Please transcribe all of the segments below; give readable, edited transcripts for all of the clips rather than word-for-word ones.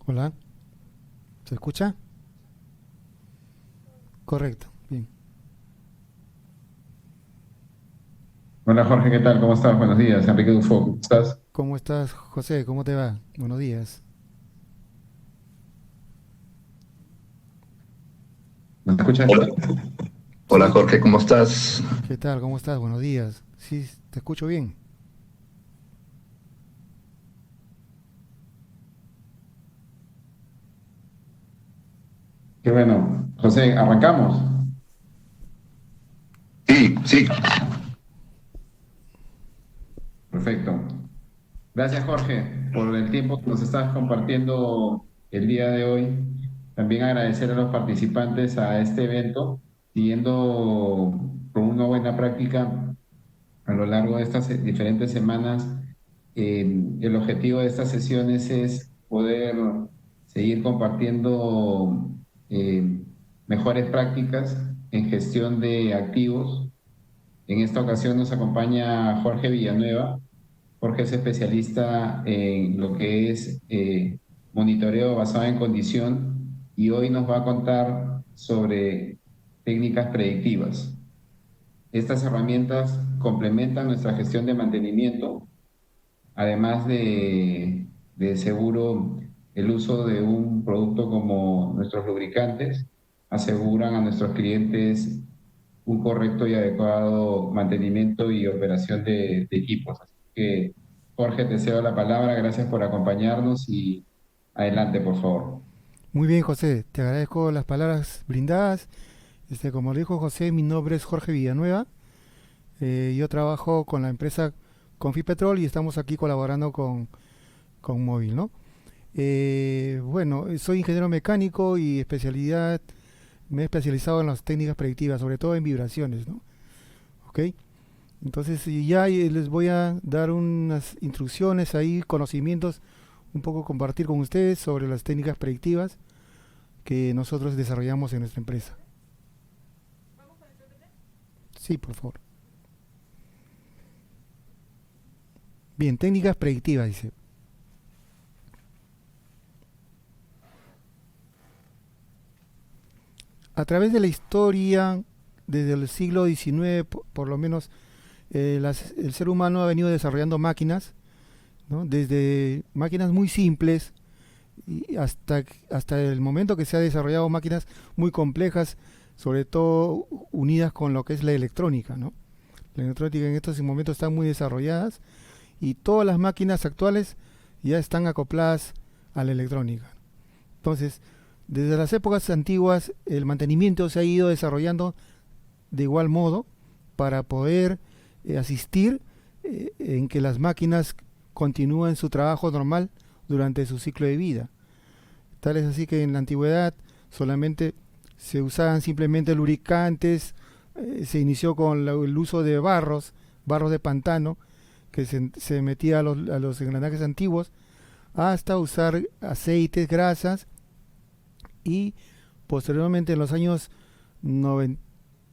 Hola, ¿se escucha? Correcto, bien. Hola Jorge, ¿qué tal? ¿Cómo estás? Buenos días. Enrique Dufo, ¿cómo estás? ¿Cómo estás, José? ¿Cómo te va? Buenos días. ¿Me escuchas? Hola, hola Sí, Jorge, ¿cómo estás? ¿qué tal? ¿Cómo estás? Buenos días. Sí, te escucho bien. Qué bueno. José, arrancamos. Sí, sí, Perfecto. Gracias Jorge por el tiempo que nos estás compartiendo el día de hoy. También agradecer a los participantes a este evento, siguiendo con una buena práctica a lo largo de estas diferentes semanas. El objetivo de estas sesiones es poder seguir compartiendo eh, mejores prácticas en gestión de activos. En esta ocasión nos acompaña Jorge Villanueva. Jorge es especialista en lo que es monitoreo basado en condición y hoy nos va a contar sobre técnicas predictivas. Estas herramientas complementan nuestra gestión de mantenimiento, además de seguro el uso de un producto como nuestros lubricantes, aseguran a nuestros clientes un correcto y adecuado mantenimiento y operación de equipos. Así que, Jorge, te cedo la palabra. Gracias por acompañarnos y adelante, por favor. Muy bien, José. Te agradezco las palabras brindadas. Como lo dijo José, mi nombre es Jorge Villanueva. Yo trabajo con la empresa Confipetrol y estamos aquí colaborando con Móvil, ¿no? Bueno, soy ingeniero mecánico y me he especializado en las técnicas predictivas, sobre todo en vibraciones, ¿no? ¿Ok? Entonces, y ya les voy a dar unas instrucciones ahí, conocimientos, un poco compartir con ustedes sobre las técnicas predictivas que nosotros desarrollamos en nuestra empresa. Sí, por favor. Bien, técnicas predictivas, dice. A través de la historia, desde el siglo XIX, por lo menos, el ser humano ha venido desarrollando máquinas, ¿no? Desde máquinas muy simples y hasta el momento que se ha desarrollado máquinas muy complejas, sobre todo unidas con lo que es la electrónica, ¿no? La electrónica en estos momentos están muy desarrolladas y todas las máquinas actuales ya están acopladas a la electrónica. Entonces, desde las épocas antiguas, el mantenimiento se ha ido desarrollando de igual modo para poder asistir en que las máquinas continúen su trabajo normal durante su ciclo de vida. Tal es así que en la antigüedad solamente se usaban simplemente lubricantes, se inició con el uso de barros de pantano, que se metía a los engranajes antiguos, hasta usar aceites, grasas y posteriormente en los años 90,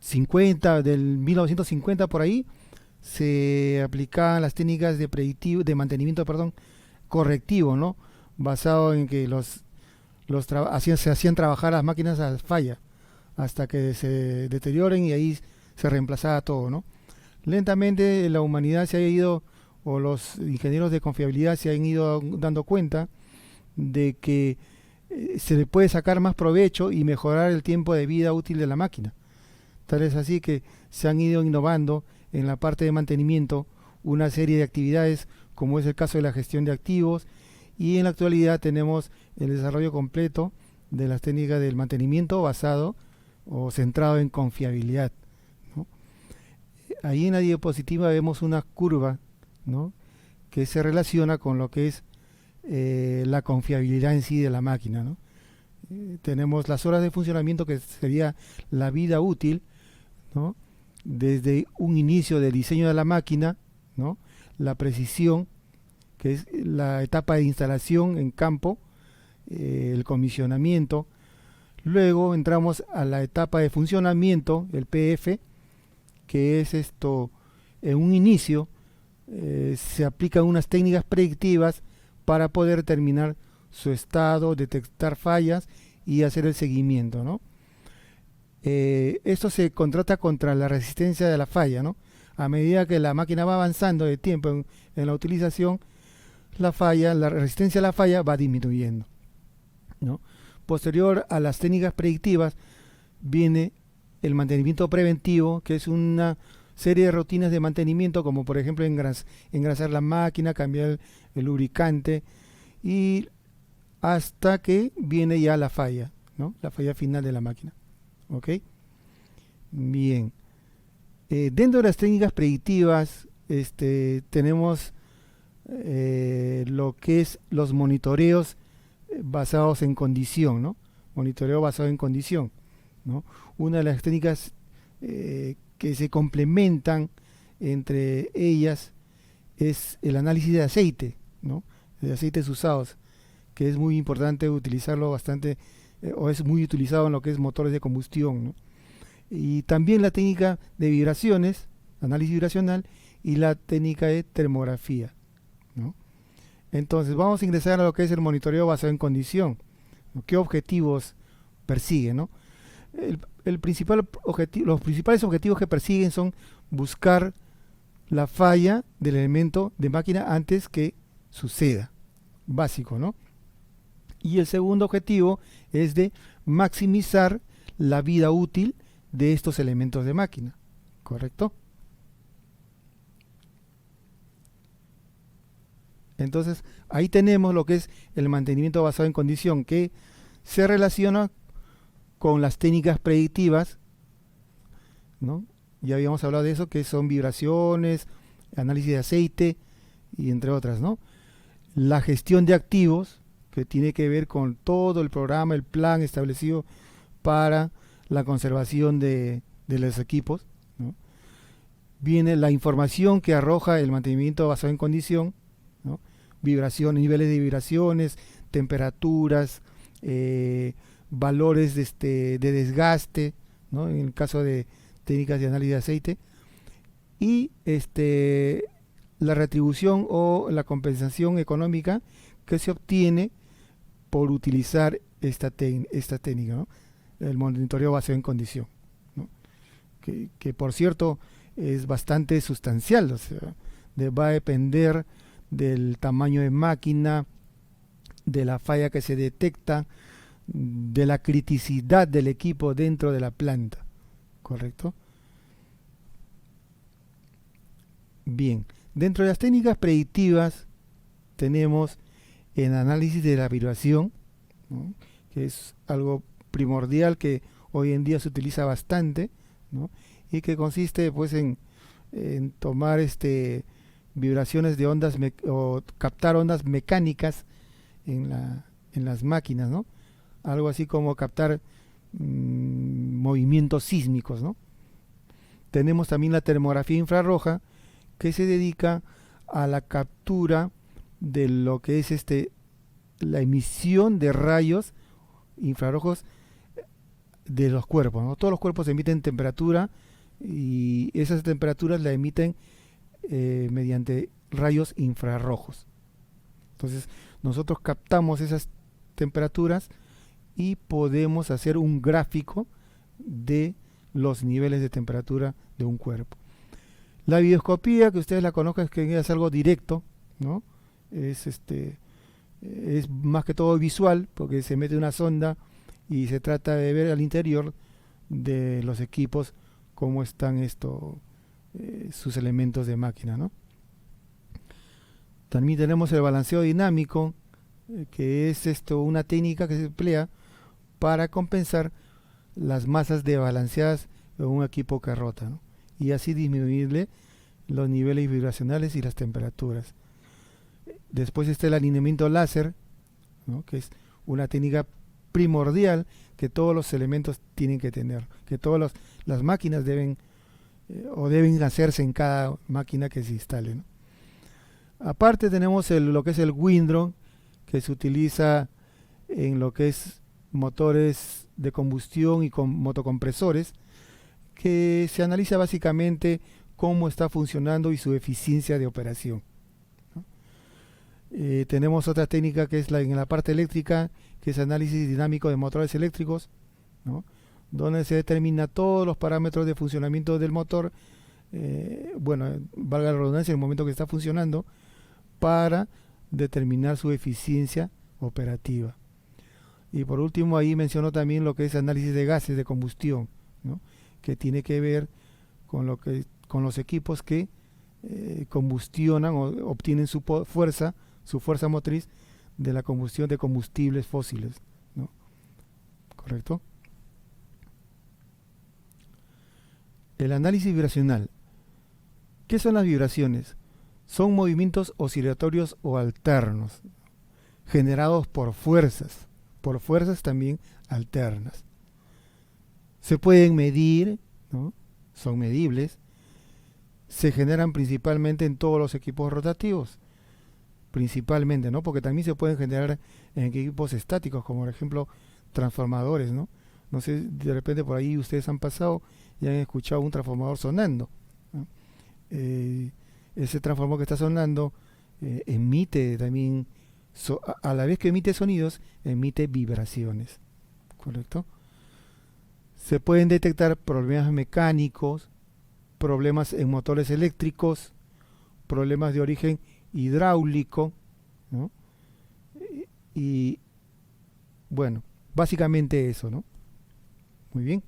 50, del 1950 por ahí, se aplicaban las técnicas de mantenimiento, perdón, correctivo, ¿no? Basado en que se hacían trabajar las máquinas a falla hasta que se deterioren y ahí se reemplazaba todo, ¿no? Lentamente la humanidad se ha ido, o los ingenieros de confiabilidad se han ido dando cuenta de que se le puede sacar más provecho y mejorar el tiempo de vida útil de la máquina. Tal es así que se han ido innovando en la parte de mantenimiento una serie de actividades, como es el caso de la gestión de activos, y en la actualidad tenemos el desarrollo completo de las técnicas del mantenimiento basado o centrado en confiabilidad, ¿no? ahí en la diapositiva vemos una curva, ¿no?, que se relaciona con lo que es la confiabilidad en sí de la máquina, ¿no? Tenemos las horas de funcionamiento, que sería la vida útil, ¿no?, desde un inicio del diseño de la máquina, ¿no?, la precisión, que es la etapa de instalación en campo, el comisionamiento. Luego entramos a la etapa de funcionamiento, el PF, que es esto, en un inicio se aplican unas técnicas predictivas para poder determinar su estado, detectar fallas y hacer el seguimiento, ¿no? Esto se contrasta contra la resistencia de la falla, ¿no? A medida que la máquina va avanzando de tiempo en la utilización, la resistencia a la falla va disminuyendo, ¿no? Posterior a las técnicas predictivas viene el mantenimiento preventivo, que es una serie de rutinas de mantenimiento, como por ejemplo engrasar la máquina, cambiar el lubricante, y hasta que viene ya la falla, ¿no?, la falla final de la máquina. ¿Ok? Bien. Dentro de las técnicas predictivas tenemos lo que es los monitoreos basados en condición, ¿no? Monitoreo basado en condición, ¿no? Una de las técnicas que se complementan entre ellas es el análisis de aceite, ¿no?, de aceites usados, que es muy importante utilizarlo bastante, o es muy utilizado en lo que es motores de combustión, ¿no? Y también la técnica de vibraciones, análisis vibracional, y la técnica de termografía, ¿no? Entonces vamos a ingresar a lo que es el monitoreo basado en condición, ¿no? ¿Qué objetivos persigue, ¿no? Los principales objetivos que persiguen son buscar la falla del elemento de máquina antes que suceda, básico, ¿no? Y el segundo objetivo es de maximizar la vida útil de estos elementos de máquina, ¿correcto? Entonces ahí tenemos lo que es el mantenimiento basado en condición, que se relaciona con las técnicas predictivas, ¿no? Ya habíamos hablado de eso, que son vibraciones, análisis de aceite y entre otras, ¿no? La gestión de activos, que tiene que ver con todo el programa, el plan establecido para la conservación de los equipos, ¿no? Viene la información que arroja el mantenimiento basado en condición, ¿no? Vibraciones, niveles de vibraciones, temperaturas, valores de desgaste, ¿no?, en el caso de técnicas de análisis de aceite, y la retribución o la compensación económica que se obtiene por utilizar esta técnica, ¿no?, el monitoreo basado en condición, ¿no?, que por cierto es bastante sustancial, o sea, va a depender del tamaño de máquina, de la falla que se detecta, de la criticidad del equipo dentro de la planta, ¿correcto? Bien, dentro de las técnicas predictivas tenemos el análisis de la vibración, ¿no?, que es algo primordial que hoy en día se utiliza bastante, ¿no?, y que consiste pues en tomar vibraciones de ondas o captar ondas mecánicas en las máquinas, ¿no?, algo así como captar movimientos sísmicos, ¿no? Tenemos también la termografía infrarroja, que se dedica a la captura de lo que es la emisión de rayos infrarrojos de los cuerpos, ¿no? Todos los cuerpos emiten temperatura y esas temperaturas la emiten mediante rayos infrarrojos. Entonces nosotros captamos esas temperaturas y podemos hacer un gráfico de los niveles de temperatura de un cuerpo. La videoscopía, que ustedes la conozcan, es que es algo directo, ¿no? Es más que todo visual, porque se mete una sonda y se trata de ver al interior de los equipos cómo están sus elementos de máquina, ¿no? También tenemos el balanceo dinámico, que es una técnica que se emplea para compensar las masas desbalanceadas en un equipo que rota, ¿no? y así disminuirle los niveles vibracionales y las temperaturas. Después está el alineamiento láser, ¿no? Que es una técnica primordial que todos los elementos tienen que tener, que todas las máquinas deben hacerse en cada máquina que se instale, ¿no? Aparte tenemos lo que es el Windron, que se utiliza en lo que es motores de combustión y con motocompresores, que se analiza básicamente cómo está funcionando y su eficiencia de operación, ¿no? Tenemos otra técnica que es en la parte eléctrica, que es análisis dinámico de motores eléctricos, ¿no? Donde se determina todos los parámetros de funcionamiento del motor, valga la redundancia, en el momento que está funcionando, para determinar su eficiencia operativa. Y por último, ahí menciono también lo que es análisis de gases de combustión, ¿no? Que tiene que ver con los equipos que combustionan o obtienen su fuerza motriz de la combustión de combustibles fósiles, ¿no? ¿Correcto? El análisis vibracional. ¿Qué son las vibraciones? Son movimientos oscilatorios o alternos, generados por fuerzas también alternas. Se pueden medir, ¿no? Son medibles. Se generan principalmente en todos los equipos rotativos, principalmente, ¿no? Porque también se pueden generar en equipos estáticos, como por ejemplo transformadores, ¿no? No sé, de repente por ahí ustedes han pasado y han escuchado un transformador sonando, ¿no? Ese transformador que está sonando emite también, a la vez que emite sonidos, emite vibraciones, ¿correcto? Se pueden detectar problemas mecánicos, problemas en motores eléctricos, problemas de origen hidráulico, ¿no? Y bueno, básicamente eso, ¿no? Muy bien.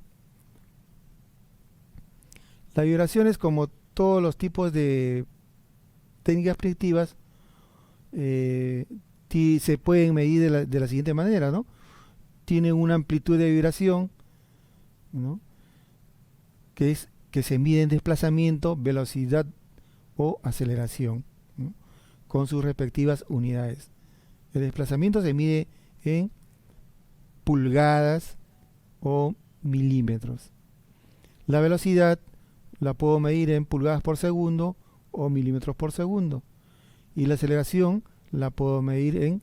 Las vibraciones, como todos los tipos de técnicas predictivas, se pueden medir de la siguiente manera, ¿no? Tienen una amplitud de vibración, ¿no? Que se mide en desplazamiento, velocidad o aceleración, ¿no? Con sus respectivas unidades. El desplazamiento se mide en pulgadas o milímetros. La velocidad la puedo medir en pulgadas por segundo o milímetros por segundo. Y la aceleración la puedo medir en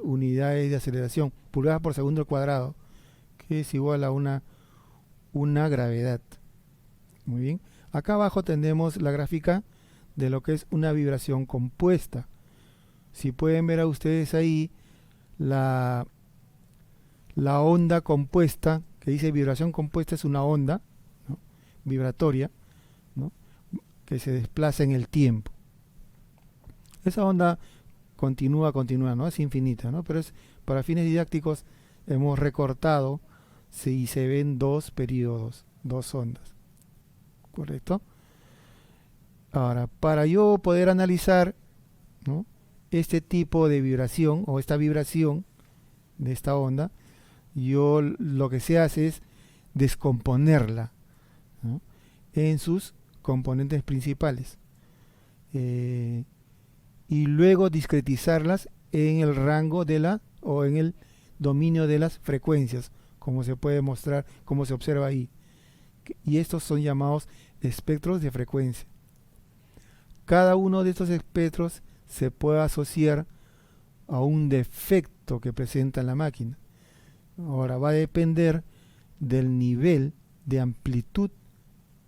unidades de aceleración, pulgadas por segundo al cuadrado, que es igual a una gravedad. Muy bien. Acá abajo tenemos la gráfica de lo que es una vibración compuesta. Si pueden ver a ustedes ahí la onda compuesta, que dice vibración compuesta, es una onda, ¿no? Vibratoria, ¿no? Que se desplaza en el tiempo. Esa onda continúa, ¿no? Es infinita, ¿no? Pero para fines didácticos hemos recortado si se ven dos periodos, dos ondas, ¿correcto? Ahora, para yo poder analizar, ¿no?, este tipo de vibración o esta vibración de esta onda, lo que se hace es descomponerla, ¿no?, en sus componentes principales, y luego discretizarlas en el rango o en el dominio de las frecuencias, como se puede mostrar, como se observa ahí. Y estos son llamados espectros de frecuencia. Cada uno de estos espectros se puede asociar a un defecto que presenta la máquina. Ahora va a depender del nivel de amplitud,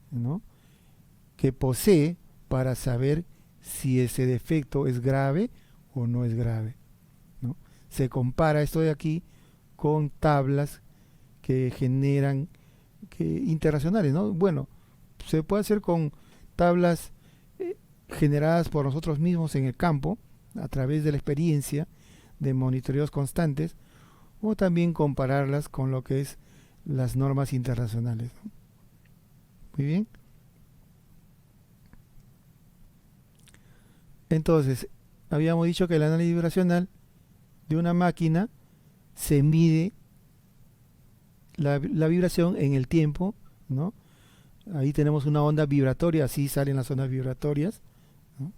¿no?, que posee para saber si ese defecto es grave o no es grave, ¿no? Se compara esto de aquí con tablas que generan internacionales, ¿no? Bueno, se puede hacer con tablas generadas por nosotros mismos en el campo a través de la experiencia de monitoreos constantes, o también compararlas con lo que es las normas internacionales, ¿no? Muy bien. Entonces, habíamos dicho que el análisis vibracional de una máquina se mide la vibración en el tiempo, ¿no?, Ahí tenemos una onda vibratoria, así salen las ondas vibratorias, ¿no?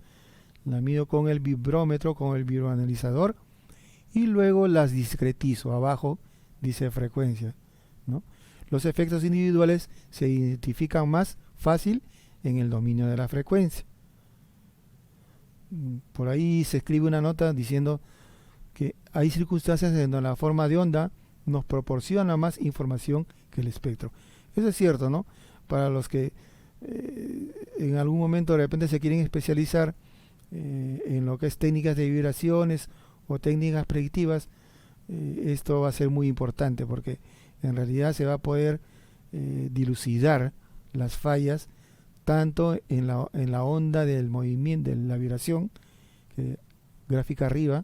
La mido con el vibrómetro, con el vibroanalizador, y luego las discretizo. Abajo dice frecuencia, ¿no? Los efectos individuales se identifican más fácil en el dominio de la frecuencia. Por ahí se escribe una nota diciendo que hay circunstancias en donde la forma de onda nos proporciona más información que el espectro. Eso es cierto, ¿no? Para los que en algún momento de repente se quieren especializar en lo que es técnicas de vibraciones o técnicas predictivas, esto va a ser muy importante, porque en realidad se va a poder dilucidar las fallas tanto en la onda del movimiento, de la vibración, gráfica arriba,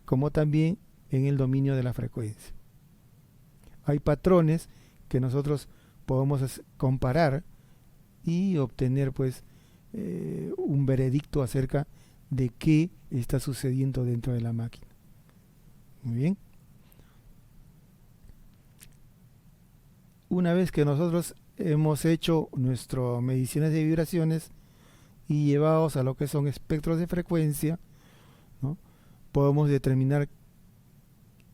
como también en el dominio de la frecuencia. Hay patrones que nosotros podemos comparar y obtener pues un veredicto acerca de qué está sucediendo dentro de la máquina. Muy bien. Una vez que nosotros hemos hecho nuestras mediciones de vibraciones y llevados a lo que son espectros de frecuencia, ¿no? Podemos determinar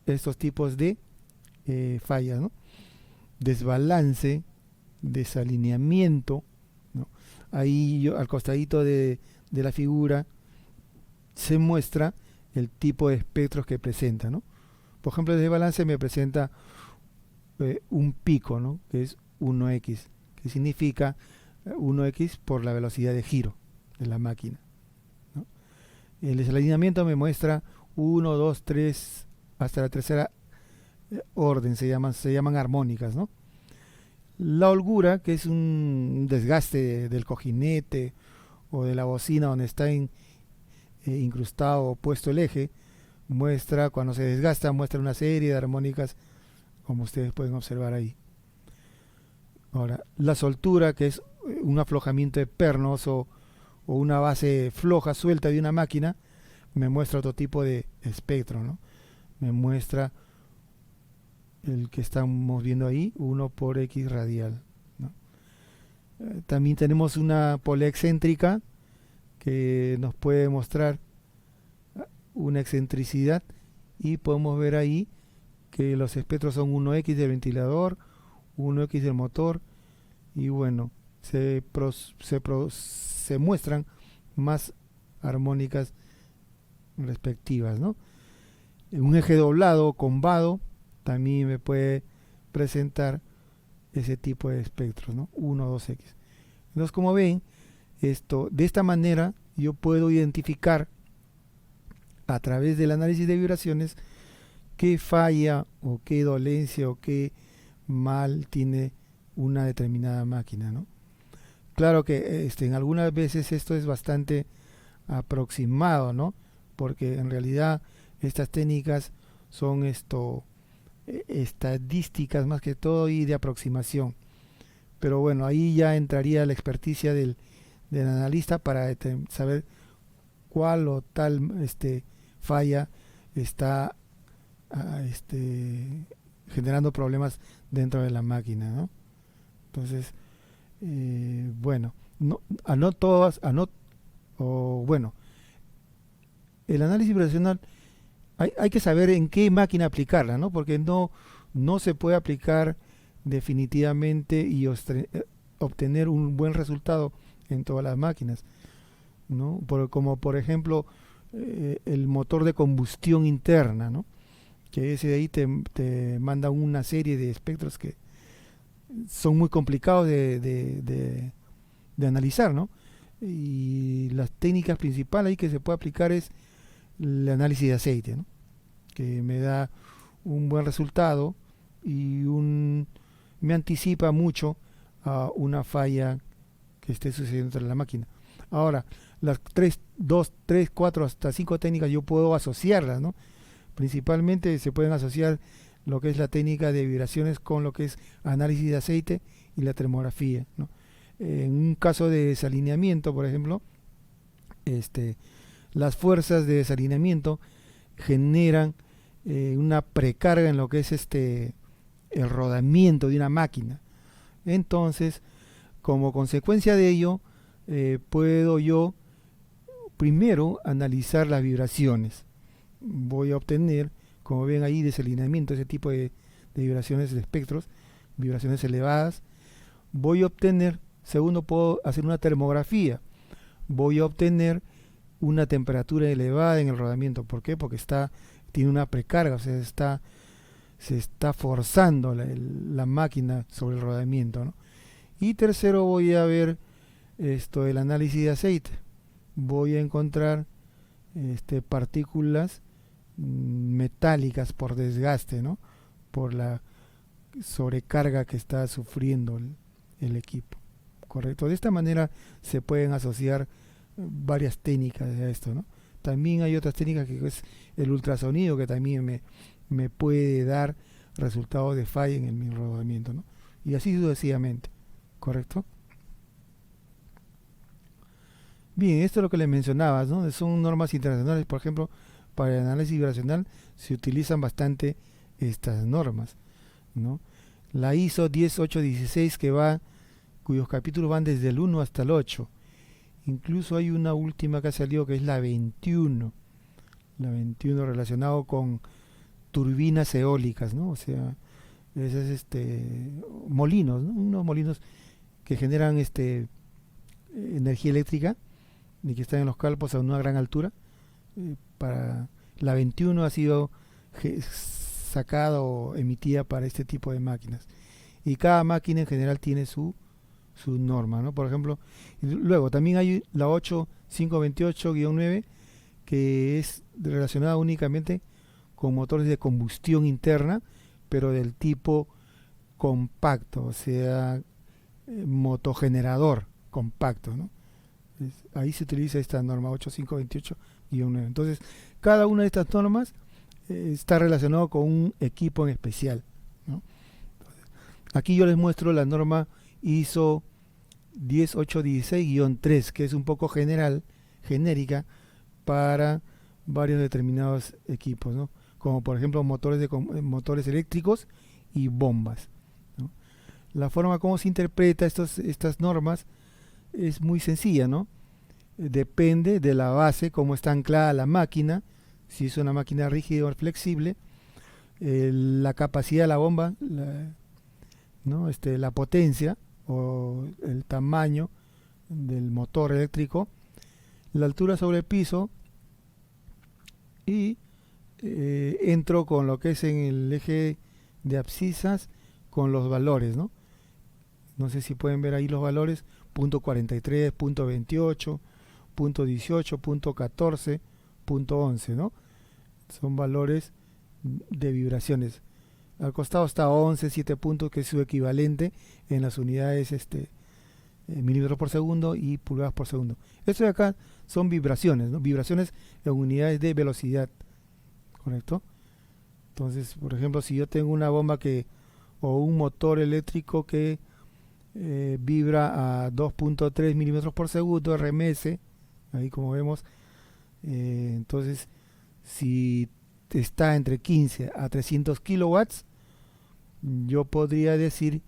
estos tipos de fallas, ¿no? Desbalance, desalineamiento, ¿no? Ahí al costadito de la figura se muestra el tipo de espectros que presenta, ¿no? Por ejemplo, el desbalance me presenta un pico, ¿no? Que es 1x, que significa 1x por la velocidad de giro de la máquina, ¿no? El desalineamiento me muestra 1, 2, 3, hasta la tercera orden, se llaman armónicas, ¿no? La holgura, que es un desgaste del cojinete o de la bocina donde está incrustado o puesto el eje, muestra, cuando se desgasta, muestra una serie de armónicas, como ustedes pueden observar ahí. Ahora, la soltura, que es un aflojamiento de pernos o una base floja, suelta de una máquina, me muestra otro tipo de espectro, ¿no? Me muestra el que estamos viendo ahí, 1 por x radial, ¿no? También tenemos una polea excéntrica que nos puede mostrar una excentricidad, y podemos ver ahí que los espectros son 1x del ventilador, 1x del motor, y bueno, se muestran más armónicas respectivas, ¿no? Un eje doblado o combado también me puede presentar ese tipo de espectros, ¿no? 1, 2x. Entonces, como ven, de esta manera yo puedo identificar a través del análisis de vibraciones qué falla o qué dolencia o qué mal tiene una determinada máquina, ¿no? Claro que en algunas veces esto es bastante aproximado, ¿no? Porque en realidad estas técnicas son estadísticas más que todo y de aproximación. Pero bueno, ahí ya entraría la experticia del analista para saber cuál o tal falla está generando problemas dentro de la máquina, ¿no? Entonces, bueno, el análisis vibracional hay que saber en qué máquina aplicarla, ¿no? Porque no se puede aplicar definitivamente y obtener un buen resultado en todas las máquinas, ¿no? Como por ejemplo el motor de combustión interna, ¿no? Que ese de ahí te manda una serie de espectros que son muy complicados de analizar, ¿no? Y las técnicas principales ahí que se puede aplicar es el análisis de aceite, ¿no? Que me da un buen resultado y me anticipa mucho a una falla que esté sucediendo dentro de la máquina. Ahora, las 2, 3, 4, hasta 5 técnicas yo puedo asociarlas, ¿no? Principalmente se pueden asociar lo que es la técnica de vibraciones con lo que es análisis de aceite y la termografía, ¿no? En un caso de desalineamiento, por ejemplo, las fuerzas de desalineamiento generan una precarga en lo que es el rodamiento de una máquina. Entonces, Como consecuencia de ello, puedo yo primero analizar las vibraciones. Voy a obtener, como ven ahí, desalineamiento, ese tipo de vibraciones de espectros, vibraciones elevadas. Voy a obtener, segundo, puedo hacer una termografía. Voy a obtener una temperatura elevada en el rodamiento. ¿Por qué? Porque tiene una precarga, o sea, se está forzando la máquina sobre el rodamiento, ¿no? Y tercero, voy a ver el análisis de aceite. Voy a encontrar partículas metálicas por desgaste, ¿no? Por la sobrecarga que está sufriendo el equipo, ¿correcto? De esta manera se pueden asociar varias técnicas a esto, ¿no? También hay otras técnicas que es el ultrasonido, que también me puede dar resultados de falla en mi rodamiento, ¿no? Y así sucesivamente, ¿correcto? Bien, esto es lo que les mencionaba, ¿no? Son normas internacionales, por ejemplo, para el análisis vibracional se utilizan bastante estas normas, ¿no? La ISO 10816 cuyos capítulos van desde el 1 hasta el 8. Incluso hay una última que ha salido que es la 21. La 21 relacionado con turbinas eólicas, ¿no? O sea, esos molinos, ¿no? Unos molinos que generan energía eléctrica y que están en los campos a una gran altura. Para la 21 ha sido sacada o emitida para este tipo de máquinas. Y cada máquina en general tiene su norma, ¿no? Por ejemplo, luego también hay la 8528-9 que es relacionada únicamente con motores de combustión interna, pero del tipo compacto, o sea, motogenerador compacto, ¿no? Ahí se utiliza esta norma 8528-9. Entonces, cada una de estas normas está relacionado con un equipo en especial, ¿no? Aquí yo les muestro la norma ISO 10816-3, que es un poco genérica para varios determinados equipos, ¿no? Como por ejemplo motores eléctricos y bombas, ¿no? La forma como se interpreta estas normas es muy sencilla, ¿no? Depende de la base, cómo está anclada la máquina, si es una máquina rígida o flexible, la capacidad de la bomba, ¿no? La potencia o el tamaño del motor eléctrico, la altura sobre el piso, y entro con lo que es en el eje de abscisas con los valores, ¿no? No sé si pueden ver ahí los valores, punto 43, punto 28, punto 18, punto 14, punto 11, ¿no? Son valores de vibraciones. Al costado está 11, 7 puntos, que es su equivalente en las unidades milímetros por segundo y pulgadas por segundo. Esto de acá son vibraciones, ¿no? Vibraciones en unidades de velocidad, ¿correcto? Entonces, por ejemplo, si yo tengo una bomba o un motor eléctrico que vibra a 2.3 milímetros por segundo, RMS, ahí como vemos, entonces si está entre 15 a 300 kilowatts, yo podría decir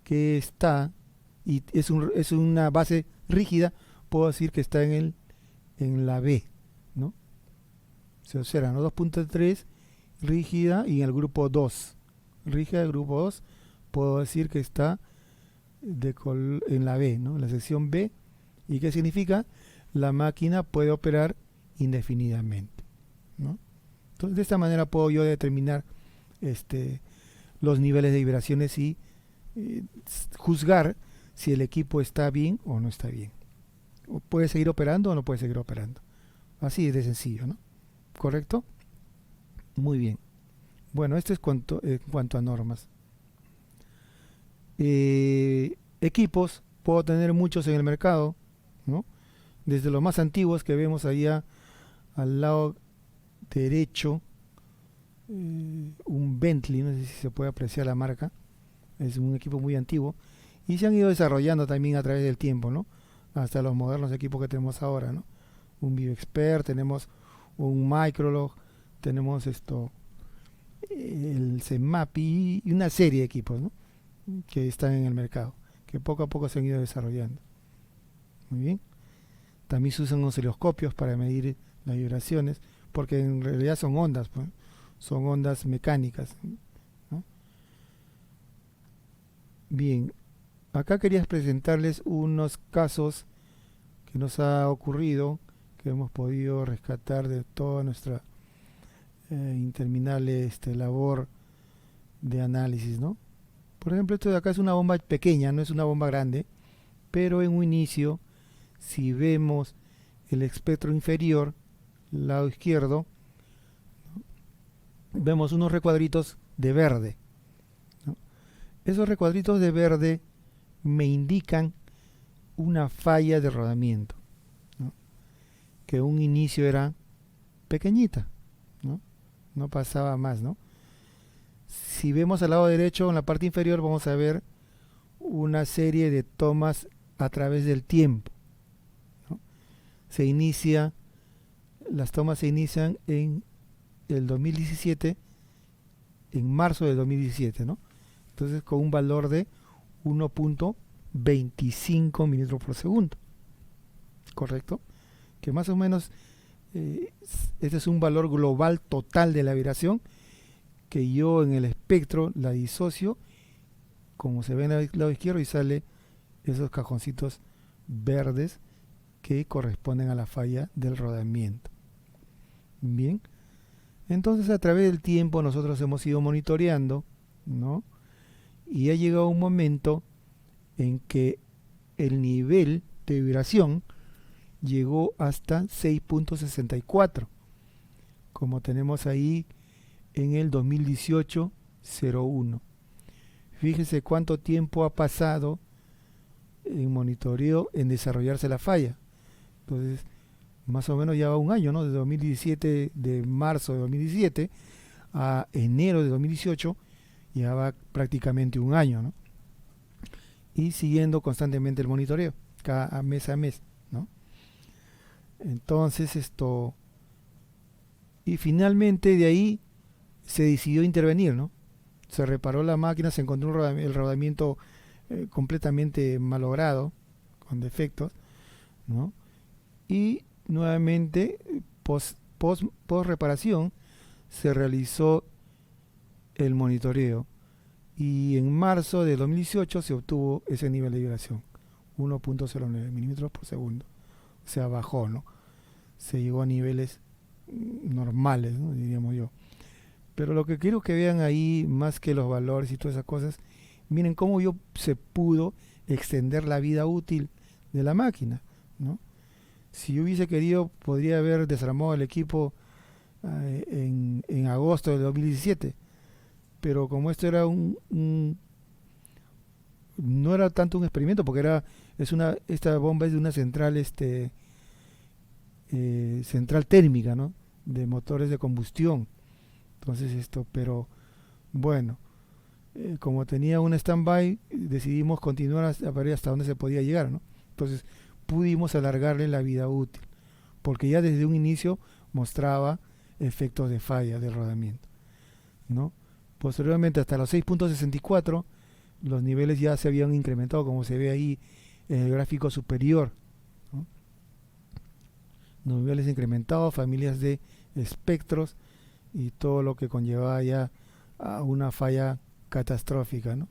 que y es una base rígida, puedo decir que está en la B, ¿no? Se observa, ¿no? 2.3 rígida, y en el grupo 2, rígida del grupo 2, puedo decir que está en la B, ¿no? En la sección B. ¿Y qué significa? La máquina puede operar indefinidamente, ¿no? Entonces, de esta manera puedo yo determinar los niveles de vibraciones y juzgar si el equipo está bien o no está bien. O puede seguir operando o no puede seguir operando. Así de sencillo, ¿no? ¿Correcto? Muy bien. Bueno, esto es en cuanto a normas. Equipos, puedo tener muchos en el mercado, ¿no? Desde los más antiguos que vemos allá al lado derecho, un Bentley, no sé si se puede apreciar la marca, es un equipo muy antiguo, y se han ido desarrollando también a través del tiempo, ¿no? Hasta los modernos equipos que tenemos ahora, ¿no? Un BioExpert, tenemos un Microlog, tenemos el CEMAPI y una serie de equipos, ¿no? Que están en el mercado, que poco a poco se han ido desarrollando. Muy bien. También se usan osciloscopios para medir las vibraciones, porque en realidad son ondas, pues, son ondas mecánicas, ¿no? Bien, acá quería presentarles unos casos que nos ha ocurrido, que hemos podido rescatar de toda nuestra interminable labor de análisis, ¿no? Por ejemplo, esto de acá es una bomba pequeña, no es una bomba grande, pero en un inicio, si vemos el espectro inferior, lado izquierdo, ¿no? Vemos unos recuadritos de verde, ¿no? Esos recuadritos de verde me indican una falla de rodamiento, ¿no? Que un inicio era pequeñita, ¿no? No pasaba más, ¿no? Si vemos al lado derecho, en la parte inferior, vamos a ver una serie de tomas a través del tiempo, ¿no? Las tomas se inician en el 2017, en marzo del 2017, ¿no? Entonces, con un valor de 1.25 milímetros por segundo, ¿correcto? Que más o menos este es un valor global total de la vibración, que yo en el espectro la disocio, como se ve en el lado izquierdo, y sale esos cajoncitos verdes que corresponden a la falla del rodamiento. Bien, entonces a través del tiempo nosotros hemos ido monitoreando, ¿no? Y ha llegado un momento en que el nivel de vibración llegó hasta 6.64, como tenemos ahí en el 2018-01. Fíjese cuánto tiempo ha pasado en monitoreo en desarrollarse la falla. Entonces, más o menos ya va un año, ¿no? De 2017, de marzo de 2017 a enero de 2018, ya va prácticamente un año, ¿no? Y siguiendo constantemente el monitoreo, cada mes a mes, ¿no? Entonces y finalmente de ahí se decidió intervenir, ¿no? Se reparó la máquina, se encontró el rodamiento completamente malogrado, con defectos, ¿no? Y nuevamente, post reparación, se realizó el monitoreo, y en marzo de 2018 se obtuvo ese nivel de vibración, 1.09 milímetros por segundo. O sea, bajó, ¿no? Se llegó a niveles normales, ¿no? Diríamos yo. Pero lo que quiero que vean ahí, más que los valores y todas esas cosas, miren cómo se pudo extender la vida útil de la máquina, ¿no? Si yo hubiese querido, podría haber desarmado el equipo en agosto del 2017, pero como esto era no era tanto un experimento, porque esta bomba es de una central central térmica, ¿no? De motores de combustión. Entonces pero bueno, como tenía un stand-by, decidimos continuar a ver hasta dónde se podía llegar, ¿no? Entonces pudimos alargarle la vida útil, porque ya desde un inicio mostraba efectos de falla de rodamiento, ¿no? Posteriormente, hasta los 6.64, los niveles ya se habían incrementado, como se ve ahí en el gráfico superior, ¿no? Los niveles incrementados, familias de espectros y todo lo que conllevaba ya a una falla catastrófica, ¿no?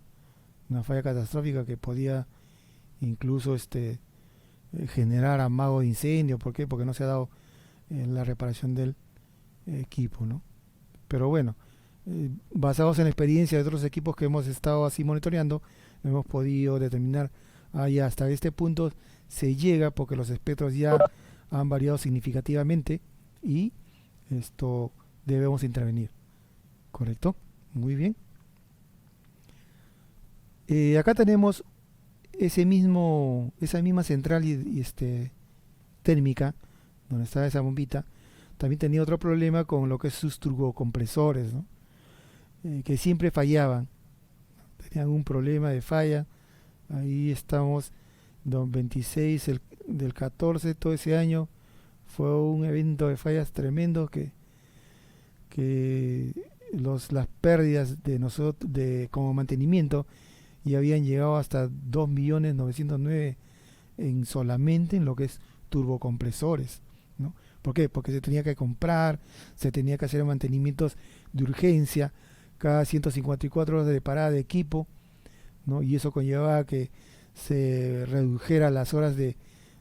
Una falla catastrófica que podía incluso generar amago de incendio. ¿Por qué? Porque no se ha dado la reparación del equipo, ¿no? Pero bueno, basados en la experiencia de otros equipos que hemos estado así monitoreando, hemos podido determinar ya hasta este punto se llega, porque los espectros ya han variado significativamente y debemos intervenir. ¿Correcto? Muy bien. Acá tenemos esa misma central térmica, donde está esa bombita. También tenía otro problema con lo que es sus turbocompresores, ¿no? Que siempre fallaban. Tenían un problema de falla. Ahí estamos, 26 del 14, todo ese año fue un evento de fallas tremendo que las pérdidas de nosotros como mantenimiento y habían llegado hasta 2.909.000 en solamente en lo que es turbocompresores, ¿no? ¿Por qué? Porque se tenía que comprar, se tenía que hacer mantenimientos de urgencia cada 154 horas de parada de equipo, ¿no? Y eso conllevaba que se redujera las horas de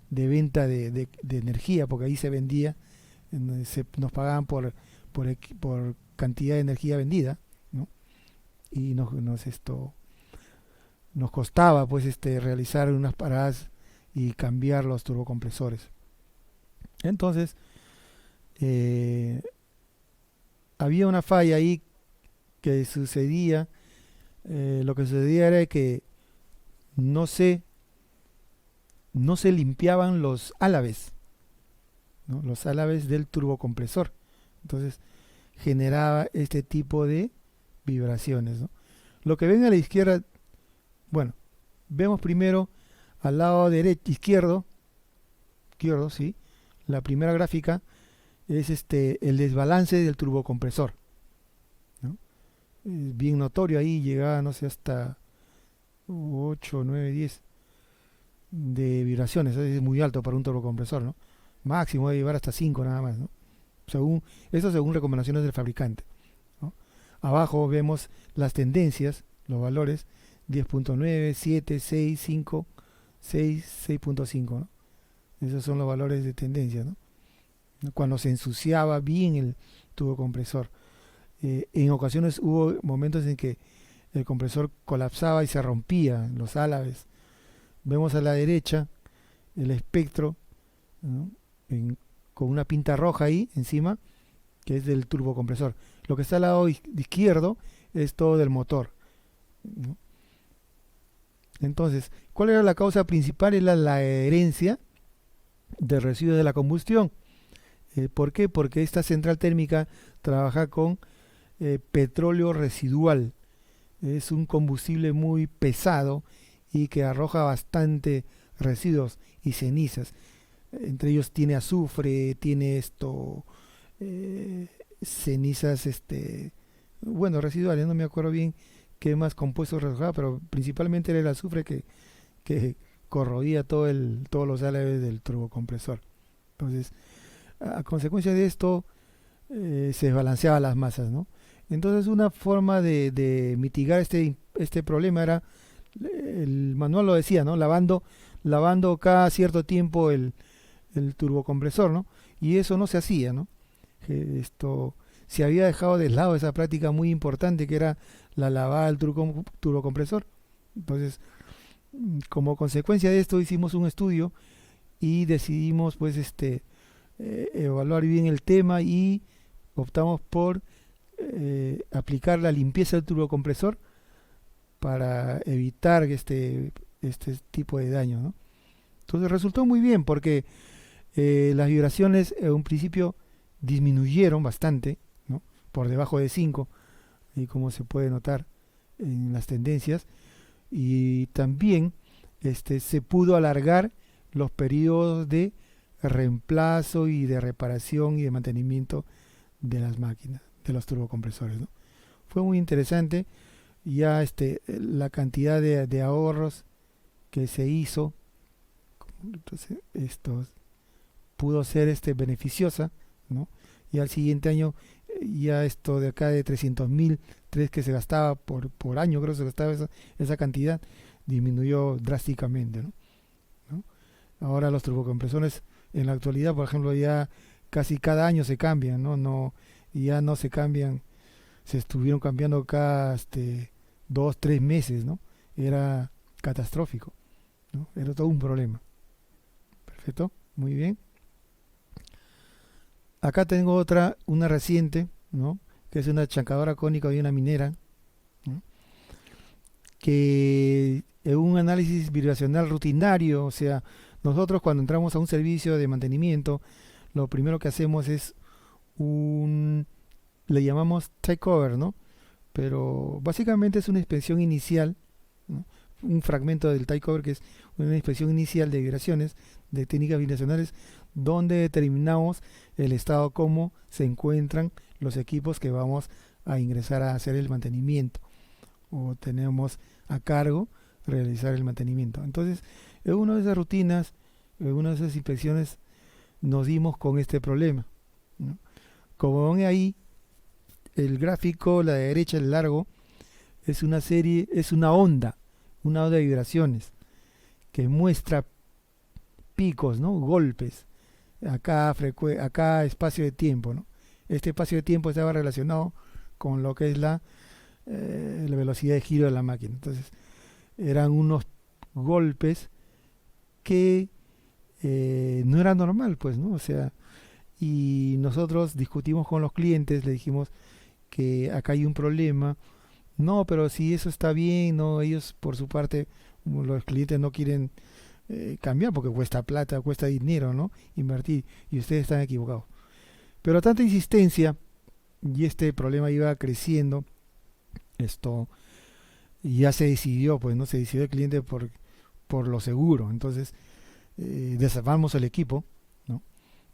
venta de energía, porque ahí se vendía, nos pagaban por cantidad de energía vendida, ¿no? Y nos costaba pues realizar unas paradas y cambiar los turbocompresores. Entonces había una falla ahí que sucedía. Lo que sucedía era que no se limpiaban los álabes, ¿no? Los álabes del turbocompresor. Entonces generaba este tipo de vibraciones, ¿no? Lo que ven a la izquierda, bueno, vemos primero al lado izquierdo, sí, la primera gráfica es el desbalance del turbocompresor, ¿no? Es bien notorio, ahí llegaba, no sé, hasta 8, 9, 10 de vibraciones. Es muy alto para un turbocompresor, ¿no? Máximo debe llevar hasta 5 nada más, ¿no? Eso según recomendaciones del fabricante, ¿no? Abajo vemos las tendencias, los valores 10.9, 7, 6, 5, 6, 6.5, ¿no? Esos son los valores de tendencia, ¿no? Cuando se ensuciaba bien el tubo compresor. En ocasiones hubo momentos en que el compresor colapsaba y se rompía los álabes. Vemos a la derecha el espectro, ¿no? Con una pinta roja ahí encima, que es del turbocompresor. Lo que está al lado izquierdo es todo del motor, ¿no? Entonces, ¿cuál era la causa principal? Era la herencia de residuos de la combustión. ¿Por qué? Porque esta central térmica trabaja con petróleo residual. Es un combustible muy pesado y que arroja bastante residuos y cenizas. Entre ellos tiene azufre, tiene cenizas, bueno, residuales, no me acuerdo bien qué más compuestos arrojaba, pero principalmente era el azufre que corroía todos los álabes del turbocompresor. Entonces, a consecuencia de esto, se desbalanceaban las masas, ¿no? Entonces, una forma de mitigar este problema era, el manual lo decía, ¿no? Lavando cada cierto tiempo el turbocompresor, ¿no? Y eso no se hacía, ¿no? Se había dejado de lado esa práctica muy importante que era la lavada del turbocompresor. Entonces, como consecuencia de esto, hicimos un estudio y decidimos, pues, evaluar bien el tema y optamos por aplicar la limpieza del turbocompresor para evitar este tipo de daño, ¿no? Entonces resultó muy bien porque las vibraciones en un principio disminuyeron bastante, ¿no? Por debajo de 5, y como se puede notar en las tendencias, y también se pudo alargar los periodos de reemplazo y de reparación y de mantenimiento de las máquinas, de los turbocompresores, ¿no? Fue muy interesante ya la cantidad de ahorros que se hizo. Entonces esto pudo ser beneficiosa, ¿no? Y al siguiente año ya esto de acá de 300.000 que se gastaba por año, creo que se gastaba esa cantidad, disminuyó drásticamente, ¿no? ¿No? Ahora los turbocompresores en la actualidad, por ejemplo, ya casi cada año se cambian, ¿no? Ya no se cambian, se estuvieron cambiando cada 2, 3 meses, ¿no? Era catastrófico, ¿no? Era todo un problema. Perfecto, muy bien. Acá tengo una reciente, ¿no? Que es una chancadora cónica de una minera, ¿no? Que en un análisis vibracional rutinario, o sea, nosotros cuando entramos a un servicio de mantenimiento, lo primero que hacemos es le llamamos takeover, ¿no? Pero básicamente es una inspección inicial, ¿no? Un fragmento del takeover que es una inspección inicial de vibraciones, de técnicas vibracionales, donde determinamos el estado, cómo se encuentran los equipos que vamos a ingresar a hacer el mantenimiento. o tenemos a cargo realizar el mantenimiento. Entonces, en una de esas rutinas, en una de esas inspecciones, nos dimos con este problema, ¿no? Como ven ahí, el gráfico, la de derecha, el largo, es una serie, es una onda de vibraciones que muestra picos, ¿no? Golpes, acá espacio de tiempo, ¿no? Este espacio de tiempo estaba relacionado con lo que es la velocidad de giro de la máquina. Entonces, eran unos golpes que no era normal, pues, ¿no? O sea, y nosotros discutimos con los clientes, le dijimos que acá hay un problema. No, pero si eso está bien, no, ellos por su parte, los clientes no quieren cambiar porque cuesta plata, cuesta dinero, ¿no? Invertir, y ustedes están equivocados. Pero tanta insistencia y este problema iba creciendo, esto ya se decidió, pues no se decidió el cliente por lo seguro. Entonces desarmamos el equipo, ¿no?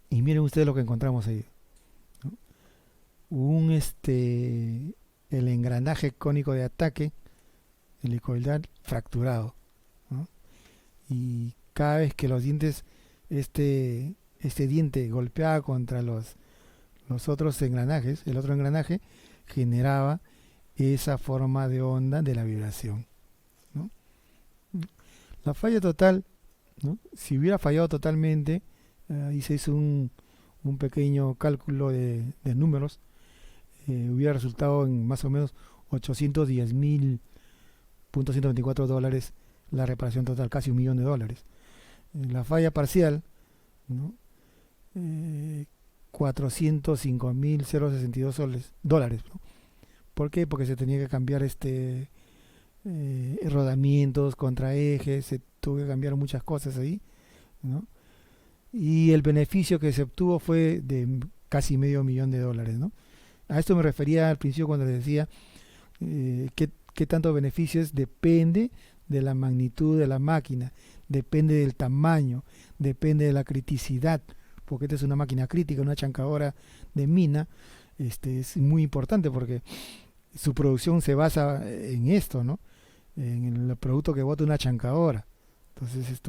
Y miren ustedes lo que encontramos ahí, ¿no? El engranaje cónico de ataque helicoidal fracturado, ¿no? Y cada vez que los dientes, este diente golpeaba contra los otros engranajes, el otro engranaje generaba esa forma de onda de la vibración, ¿no? La falla total, ¿no? Si hubiera fallado totalmente, ahí se hizo un pequeño cálculo de números, hubiera resultado en más o menos $810,124 la reparación total, casi $1.000.000. La falla parcial, ¿no? $405,062, ¿no? ¿Por qué? Porque se tenía que cambiar rodamientos, contraejes, se tuvo que cambiar muchas cosas ahí, ¿no? Y el beneficio que se obtuvo fue de casi $500,000, ¿no? A esto me refería al principio cuando les decía qué tanto beneficios depende de la magnitud de la máquina, depende del tamaño, depende de la criticidad, porque esta es una máquina crítica, una chancadora de mina. Es muy importante porque su producción se basa en esto, ¿no? En el producto que bota una chancadora. Entonces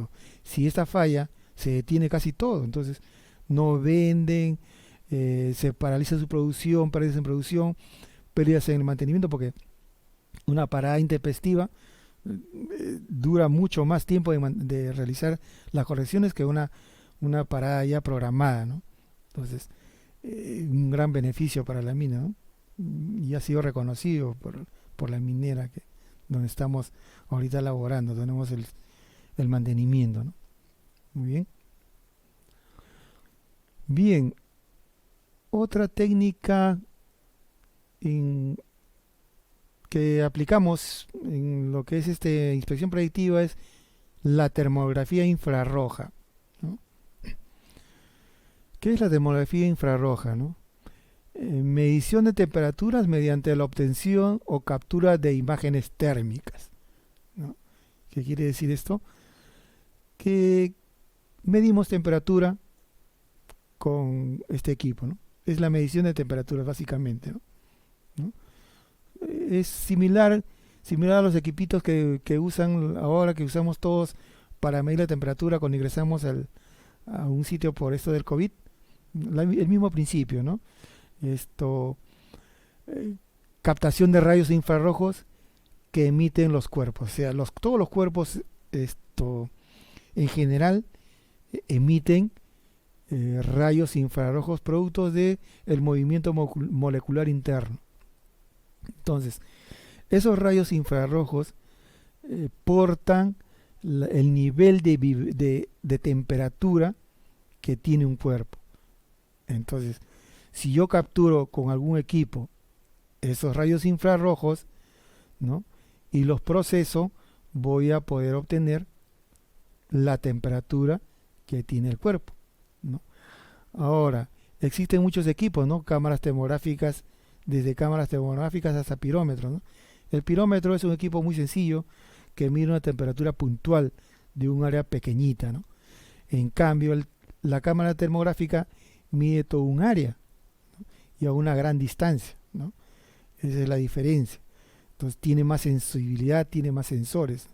si esta falla, se detiene casi todo. Entonces no venden, se paraliza su producción, pérdidas en producción, pérdidas en el mantenimiento, porque una parada intempestiva dura mucho más tiempo de realizar las correcciones que una parada ya programada, ¿no? Entonces, un gran beneficio para la mina, ¿no? Y ha sido reconocido por la minera donde estamos ahorita laborando, tenemos el mantenimiento, ¿no? Muy bien. Bien, otra técnica que aplicamos en lo que es inspección predictiva es la termografía infrarroja, ¿no? ¿Qué es la termografía infrarroja, no? Medición de temperaturas mediante la obtención o captura de imágenes térmicas, ¿no? ¿Qué quiere decir esto? Que medimos temperatura con este equipo, ¿no? Es la medición de temperaturas básicamente, ¿no? Es similar a los equipitos que usan ahora, que usamos todos para medir la temperatura cuando ingresamos a un sitio por esto del COVID. El mismo principio, ¿no? Captación de rayos infrarrojos que emiten los cuerpos. O sea, todos los cuerpos en general emiten rayos infrarrojos productos de el movimiento molecular interno. Entonces, esos rayos infrarrojos portan el nivel de temperatura que tiene un cuerpo. Entonces, si yo capturo con algún equipo esos rayos infrarrojos, ¿no? Y los proceso, voy a poder obtener la temperatura que tiene el cuerpo, ¿no? Ahora, existen muchos equipos, ¿no? Cámaras termográficas, desde cámaras termográficas hasta pirómetros, ¿no? El pirómetro es un equipo muy sencillo que mide una temperatura puntual de un área pequeñita, ¿no? En cambio, la cámara termográfica mide todo un área, ¿no? Y a una gran distancia, ¿no? Esa es la diferencia. Entonces tiene más sensibilidad, tiene más sensores.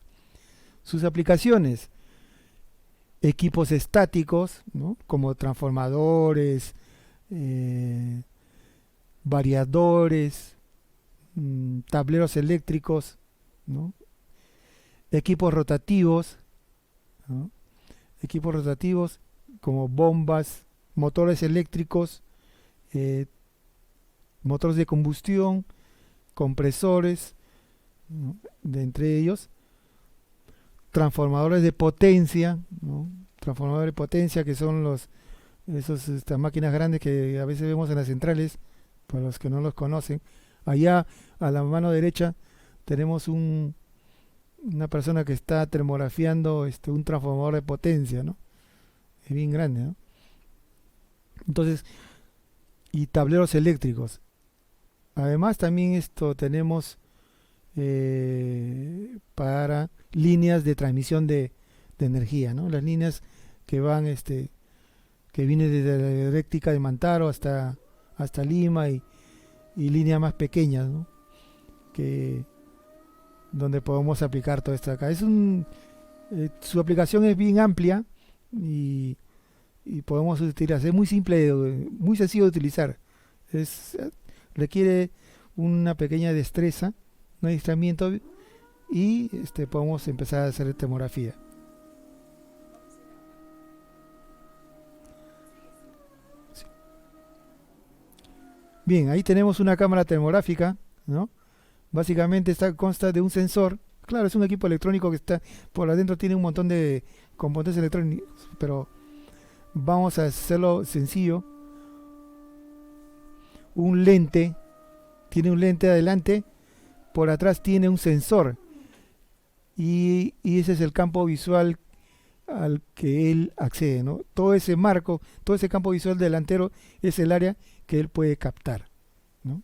Sus aplicaciones, equipos estáticos, ¿no? Como transformadores, variadores, tableros eléctricos, ¿no? Equipos rotativos, ¿no? Equipos rotativos como bombas, motores eléctricos, motores de combustión, compresores, ¿no? De entre ellos, transformadores de potencia, ¿no? Transformadores de potencia que son estas máquinas grandes que a veces vemos en las centrales, para los que no los conocen. Allá a la mano derecha tenemos una persona que está termografiando un transformador de potencia, ¿no? Es bien grande, ¿no? Entonces, y tableros eléctricos. Además también tenemos para líneas de transmisión de energía, ¿no? Las líneas que van, que vienen desde la eléctrica de Mantaro hasta Lima y líneas más pequeñas, ¿no? Donde podemos aplicar todo esto acá. Su aplicación es bien amplia y podemos utilizar. Es muy simple, muy sencillo de utilizar. Requiere una pequeña destreza, un adiestramiento y podemos empezar a hacer termografía. Sí. Bien, ahí tenemos una cámara termográfica, ¿no? Básicamente consta de un sensor. Claro, es un equipo electrónico que está por adentro, tiene un montón de componentes electrónicos, pero vamos a hacerlo sencillo. Tiene un lente adelante, por atrás tiene un sensor y ese es el campo visual al que él accede, ¿no? Todo ese marco, todo ese campo visual delantero es el área que él puede captar, ¿no?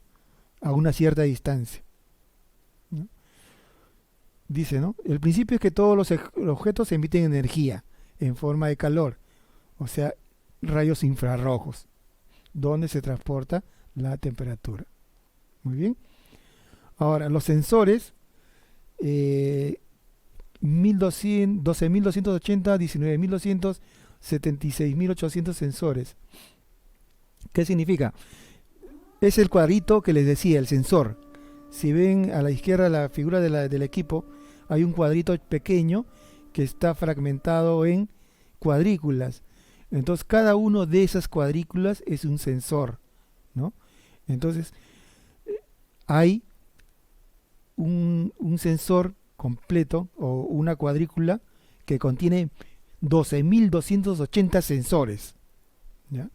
A una cierta distancia, ¿no? Dice, ¿no? El principio es que todos los objetos emiten energía en forma de calor, o sea, rayos infrarrojos, donde se transporta la temperatura. Muy bien. Ahora, los sensores, 12.280, 19.200, 76.800 sensores. ¿Qué significa? Es el cuadrito que les decía, el sensor. Si ven a la izquierda la figura del equipo, hay un cuadrito pequeño que está fragmentado en cuadrículas. Entonces, cada uno de esas cuadrículas es un sensor, ¿no? Entonces, hay un sensor completo o una cuadrícula que contiene 12.280 sensores, ¿ya?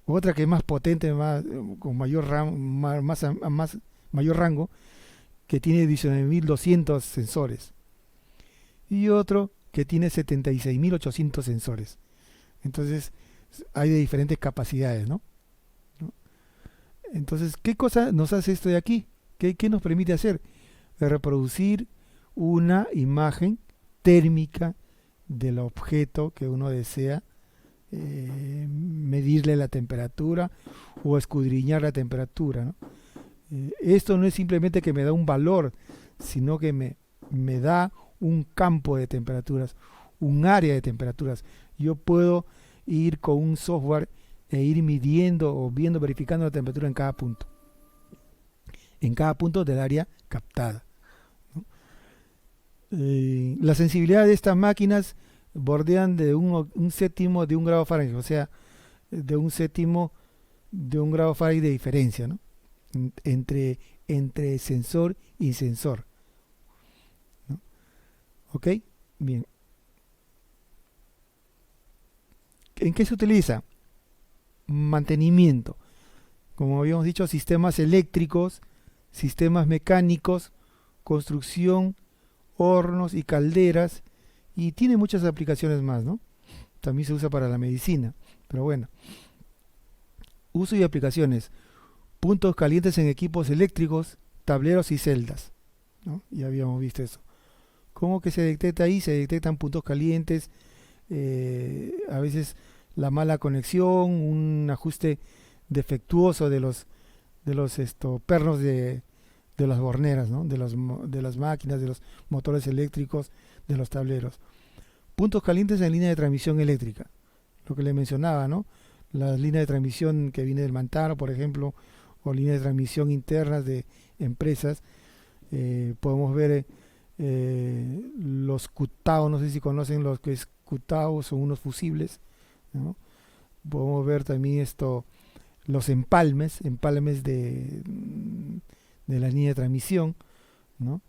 Otra que es más potente, con mayor mayor rango, que tiene 19.200 sensores. Y otro que tiene 76.800 sensores. Entonces, hay de diferentes capacidades, ¿no? Entonces, ¿qué cosa nos hace esto de aquí? ¿Qué nos permite hacer? Reproducir una imagen térmica del objeto que uno desea medirle la temperatura o escudriñar la temperatura, ¿no? Esto no es simplemente que me da un valor, sino que me da un campo de temperaturas, un área de temperaturas. Yo puedo ir con un software e ir midiendo o verificando la temperatura en cada punto del área captada, ¿no? La sensibilidad de estas máquinas bordean de un séptimo de un grado Fahrenheit, o sea, de un séptimo de un grado Fahrenheit de diferencia, ¿no? Entre sensor y sensor, ¿no? ¿Ok? Bien. ¿En qué se utiliza? Mantenimiento. Como habíamos dicho, sistemas eléctricos, sistemas mecánicos, construcción, hornos y calderas, y tiene muchas aplicaciones más, ¿no? También se usa para la medicina, pero bueno. Uso y aplicaciones: puntos calientes en equipos eléctricos, tableros y celdas, ¿no? Ya habíamos visto eso. ¿Cómo que se detecta ahí? Se detectan puntos calientes, a veces la mala conexión, un ajuste defectuoso de los pernos de de las borneras, ¿no? De las máquinas, de los motores eléctricos, de los tableros. Puntos calientes en línea de transmisión eléctrica, lo que le mencionaba, ¿no? Las líneas de transmisión que viene del mantaro, por ejemplo, o líneas de transmisión internas de empresas. Podemos ver los Qtao, no sé si conocen lo que es Qtao, son unos fusibles, ¿no? Podemos ver también los empalmes de la línea de transmisión, ¿no?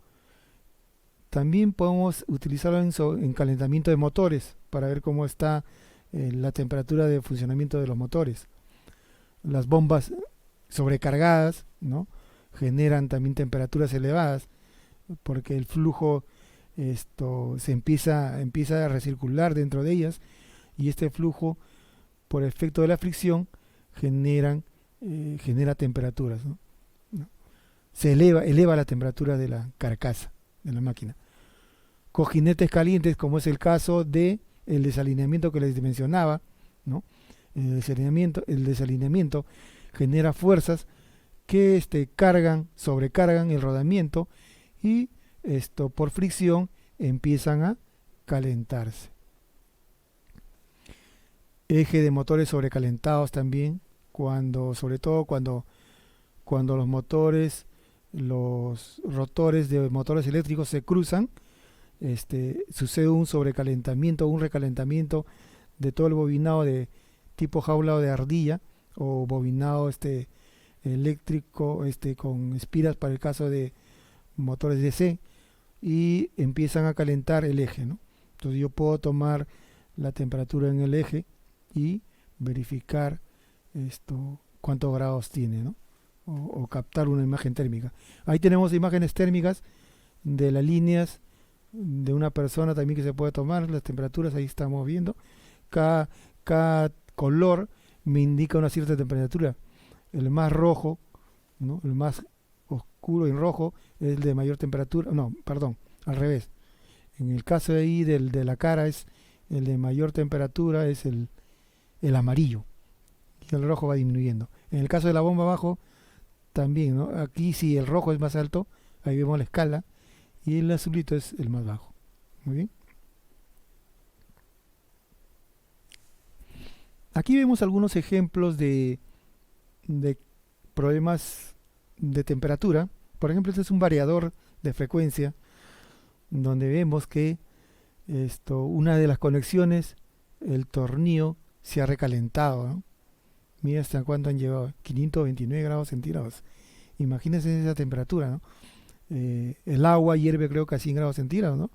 También podemos utilizarlo en calentamiento de motores para ver cómo está la temperatura de funcionamiento de los motores. Las bombas sobrecargadas, ¿no? Generan también temperaturas elevadas porque el flujo se empieza a recircular dentro de ellas, y este flujo, por efecto de la fricción, genera temperaturas, ¿no? Se eleva la temperatura de la carcasa de la máquina. Cojinetes calientes, como es el caso de el desalineamiento que les mencionaba, ¿no? El desalineamiento genera fuerzas que sobrecargan el rodamiento, y por fricción empiezan a calentarse. Eje de motores sobrecalentados también, sobre todo cuando los rotores de motores eléctricos se cruzan, sucede un sobrecalentamiento, un recalentamiento de todo el bobinado de tipo jaula o de ardilla, o bobinado eléctrico con espiras para el caso de motores DC, y empiezan a calentar el eje, ¿no? Entonces yo puedo tomar la temperatura en el eje y verificar cuántos grados tiene, ¿no? O captar una imagen térmica. Ahí tenemos imágenes térmicas de las líneas de una persona también que se puede tomar, las temperaturas, ahí estamos viendo. Cada color me indica una cierta temperatura. El más rojo, ¿no? El más oscuro y rojo es el de mayor temperatura. No, perdón, al revés. En el caso de ahí de la cara, es el de mayor temperatura, es el amarillo, y el rojo va disminuyendo. En el caso de la bomba abajo también, ¿no? Aquí si el rojo es más alto, ahí vemos la escala, y el azulito es el más bajo. Muy bien. Aquí vemos algunos ejemplos de problemas de temperatura. Por ejemplo, este es un variador de frecuencia, donde vemos que una de las conexiones, el tornillo se ha recalentado, ¿no? Mira hasta cuánto han llegado, 529 grados centígrados. Imagínense esa temperatura, ¿no? El agua hierve creo que a 100 grados centígrados,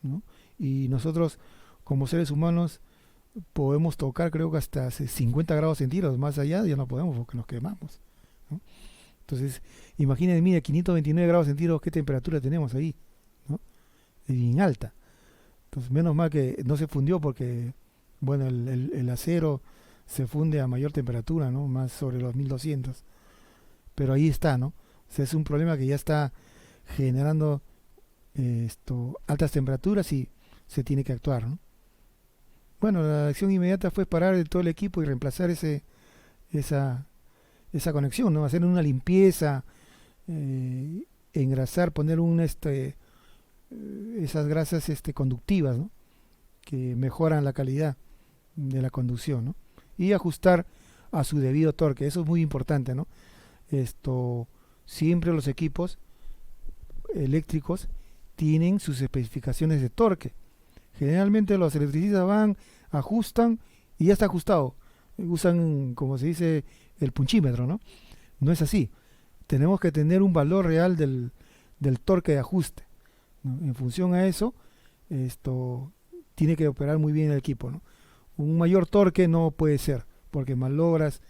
¿no? Y nosotros como seres humanos podemos tocar creo que hasta 50 grados centígrados, más allá ya no podemos porque nos quemamos, ¿no? Entonces, imagínense, mira, 529 grados centígrados, ¿qué temperatura tenemos ahí, ¿no? Es bien alta. Entonces, menos mal que no se fundió porque, bueno, el acero se funde a mayor temperatura, ¿no? Más sobre los 1200. Pero ahí está, ¿no? O sea, es un problema que ya está generando altas temperaturas y se tiene que actuar, ¿no? Bueno, la acción inmediata fue parar todo el equipo y reemplazar esa conexión, ¿no? Hacer una limpieza, engrasar, poner esas grasas conductivas, ¿no? Que mejoran la calidad de la conducción, ¿no? Y ajustar a su debido torque. Eso es muy importante, ¿no? Siempre los equipos eléctricos tienen sus especificaciones de torque. Generalmente los electricistas van, ajustan y ya está ajustado. Usan, como se dice, el punchímetro, ¿no? No es así. Tenemos que tener un valor real del torque de ajuste, ¿no? En función a eso, tiene que operar muy bien el equipo, ¿no? Un mayor torque no puede ser, porque malogras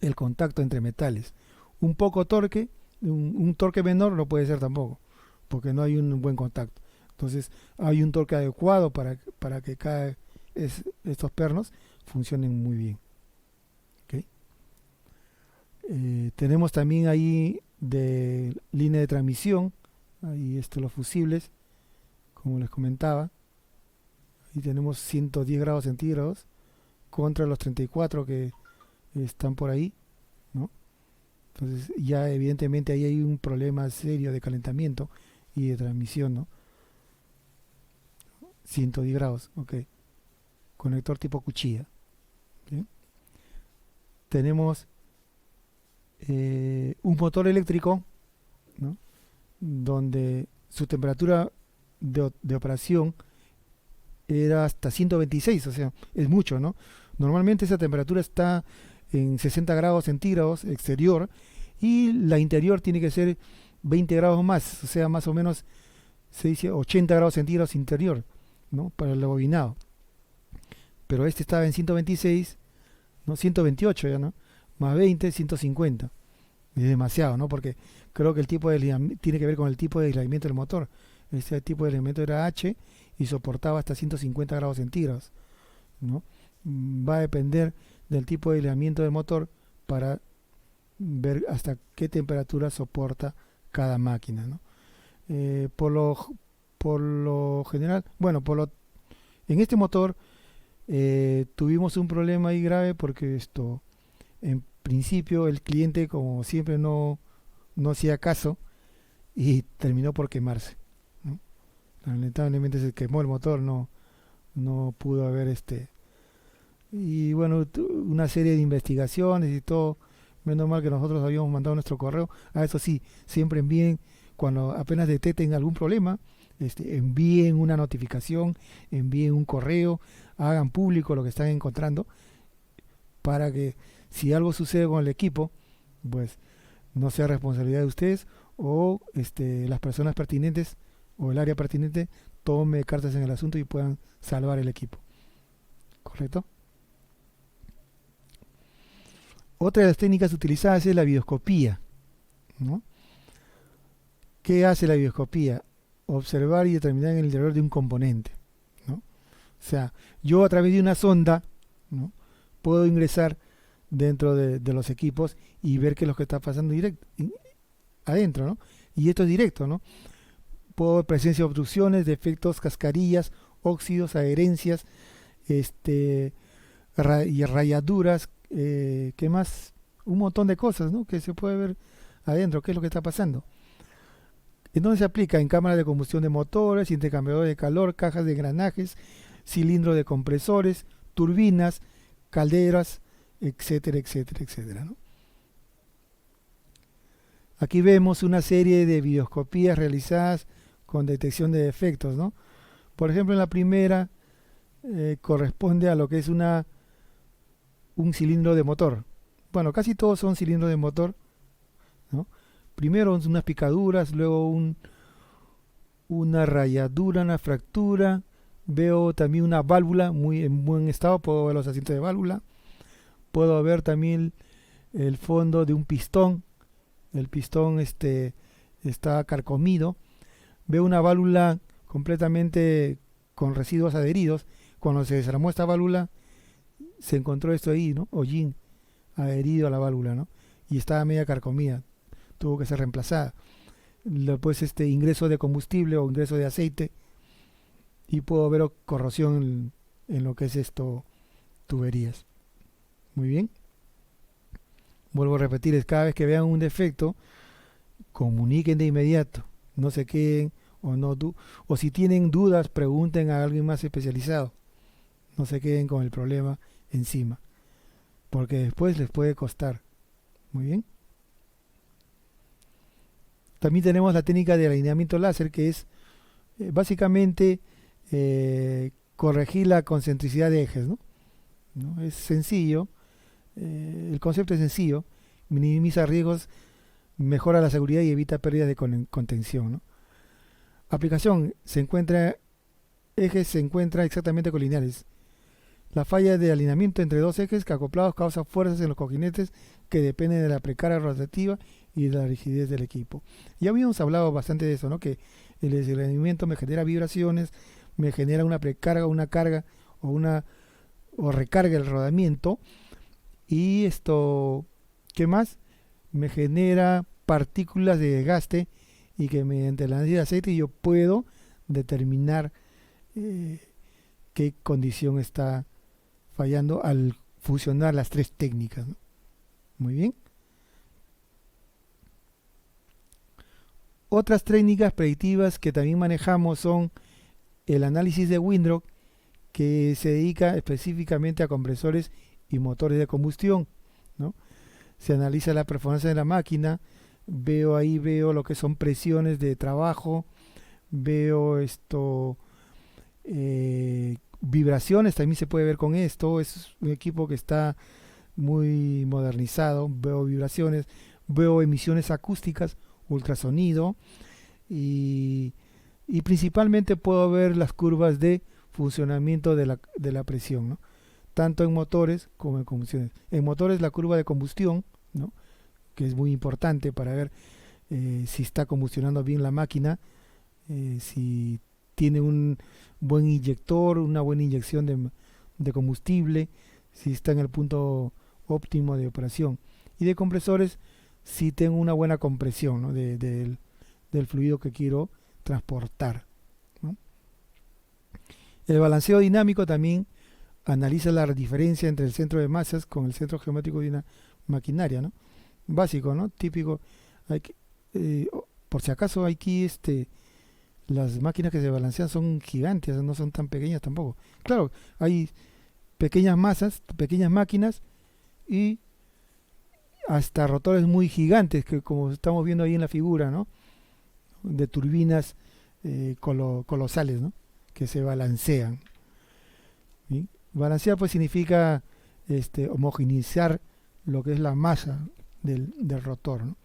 el contacto entre metales. Un poco torque, un torque menor no puede ser tampoco, porque no hay un buen contacto. Entonces hay un torque adecuado para que estos pernos funcionen muy bien. ¿Okay? Tenemos también ahí de línea de transmisión, ahí los fusibles, como les comentaba. Ahí tenemos 110 grados centígrados contra los 34 que están por ahí, ¿no? Entonces ya evidentemente ahí hay un problema serio de calentamiento y de transmisión, ¿no? 110 grados, ok. Conector tipo cuchilla. ¿Sí? Tenemos un motor eléctrico, ¿no? Donde su temperatura de operación era hasta 126, o sea, es mucho, ¿no? Normalmente esa temperatura está en 60 grados centígrados exterior y la interior tiene que ser 20 grados más, o sea, más o menos se dice 80 grados centígrados interior, ¿no? Para el bobinado. Pero este estaba en 126, ¿no? 128 ya, ¿no? Más 20, 150. Es demasiado, ¿no? Porque creo que el tipo de tiene que ver con el tipo de aislamiento del motor. Este tipo de aislamiento era H y soportaba hasta 150 grados centígrados, ¿no? Va a depender del tipo de aislamiento del motor para ver hasta qué temperatura soporta cada máquina, ¿no? Por lo general, bueno, en este motor tuvimos un problema ahí grave porque en principio el cliente como siempre no hacía caso y terminó por quemarse, ¿no? Lamentablemente se quemó el motor, no pudo haber y bueno, una serie de investigaciones y todo. Menos mal que nosotros habíamos mandado nuestro correo. A eso sí, siempre envíen, cuando apenas detecten algún problema, envíen una notificación, envíen un correo, hagan público lo que están encontrando, para que si algo sucede con el equipo, pues no sea responsabilidad de ustedes o las personas pertinentes o el área pertinente tome cartas en el asunto y puedan salvar el equipo. ¿Correcto? Otra de las técnicas utilizadas es la videoscopía, ¿no? ¿Qué hace la videoscopía? Observar y determinar en el interior de un componente, ¿no? O sea, yo a través de una sonda, ¿no? Puedo ingresar dentro de los equipos y ver qué es lo que está pasando adentro, ¿no? Y esto es directo, ¿no? Puedo ver presencia de obstrucciones, defectos, cascarillas, óxidos, adherencias, y rayaduras, ¿qué más? Un montón de cosas, ¿no? Que se puede ver adentro, qué es lo que está pasando. Entonces se aplica en cámaras de combustión de motores, intercambiadores de calor, cajas de engranajes, cilindros de compresores, turbinas, calderas, etcétera, etcétera, etcétera, ¿no? Aquí vemos una serie de videoscopías realizadas con detección de defectos, ¿no? Por ejemplo, en la primera corresponde a lo que es un cilindro de motor. Bueno, casi todos son cilindros de motor, ¿no? Primero unas picaduras, luego una rayadura, una fractura. Veo también una válvula muy en buen estado, puedo ver los asientos de válvula. Puedo ver también el fondo de un pistón. El pistón está carcomido. Veo una válvula completamente con residuos adheridos. Cuando se desarmó esta válvula, se encontró esto ahí, ¿no? Hollín adherido a la válvula, ¿no? Y estaba media carcomida. Tuvo que ser reemplazada. Después ingreso de combustible o ingreso de aceite. Y puedo ver corrosión en lo que es tuberías. Muy bien. Vuelvo a repetir, es cada vez que vean un defecto, comuniquen de inmediato. No se queden o si tienen dudas, pregunten a alguien más especializado. No se queden con el problema encima, porque después les puede costar. Muy bien. También tenemos la técnica de alineamiento láser, que es básicamente corregir la concentricidad de ejes, ¿no? ¿No? Es sencillo, el concepto es sencillo, minimiza riesgos, mejora la seguridad y evita pérdidas de contención, ¿no? Aplicación, ejes se encuentra exactamente colineales. La falla de alineamiento entre dos ejes que acoplados causa fuerzas en los cojinetes que dependen de la precarga rotativa y de la rigidez del equipo. Ya habíamos hablado bastante de eso, ¿no? Que el desalineamiento me genera vibraciones, me genera una precarga, una carga o recarga el rodamiento, y ¿qué más? Me genera partículas de desgaste, y que mediante el análisis de aceite yo puedo determinar qué condición está fallando al fusionar las tres técnicas, ¿no? Muy bien. Otras técnicas predictivas que también manejamos son el análisis de Windrock, que se dedica específicamente a compresores y motores de combustión, ¿no? Se analiza la performance de la máquina, veo lo que son presiones de trabajo, veo vibraciones, también se puede ver con esto. Es un equipo que está muy modernizado, veo vibraciones, veo emisiones acústicas, ultrasonido y, y principalmente puedo ver las curvas de funcionamiento de la presión, ¿no? Tanto en motores como en combustiones. En motores la curva de combustión, ¿no? Que es muy importante para ver si está combustionando bien la máquina, si tiene un buen inyector, una buena inyección de combustible, si está en el punto óptimo de operación. Y de compresores, si tengo una buena compresión, ¿no? Del fluido que quiero transportar, ¿no? El balanceo dinámico también analiza la diferencia entre el centro de masas con el centro geométrico de una maquinaria, ¿no? Básico, ¿no? Típico. Hay que, por si acaso aquí las máquinas que se balancean son gigantes, no son tan pequeñas tampoco. Claro, hay pequeñas masas, pequeñas máquinas y hasta rotores muy gigantes, que como estamos viendo ahí en la figura, ¿no? De turbinas colosales, ¿no? Que se balancean. ¿Sí? Balancear pues significa homogeneizar lo que es la masa del rotor, ¿no?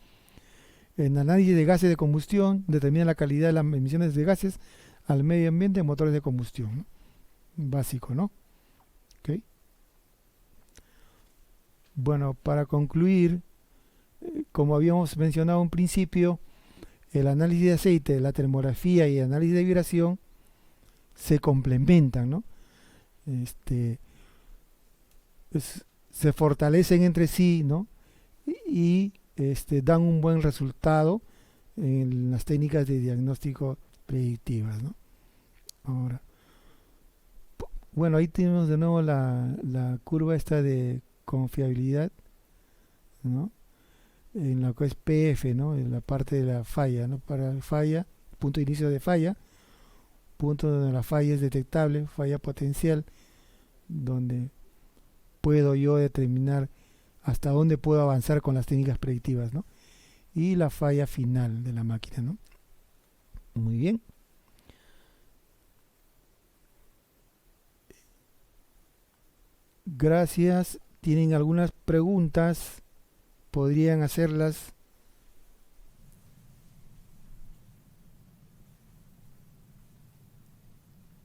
En análisis de gases de combustión determina la calidad de las emisiones de gases al medio ambiente en motores de combustión, ¿no? Básico, ¿no? ¿Okay? Bueno, para concluir, como habíamos mencionado en principio, el análisis de aceite, la termografía y el análisis de vibración se complementan, ¿no? Se fortalecen entre sí, ¿no? Y dan un buen resultado en las técnicas de diagnóstico predictivas, ¿no? Ahora, bueno, ahí tenemos de nuevo la curva esta de confiabilidad, ¿no? En lo que es PF, ¿no? En la parte de la falla, ¿no? Para falla, punto de inicio de falla, punto donde la falla es detectable, falla potencial, donde puedo yo determinar hasta dónde puedo avanzar con las técnicas predictivas, ¿no? Y la falla final de la máquina, ¿no? Muy bien. Gracias. ¿Tienen algunas preguntas? ¿Podrían hacerlas?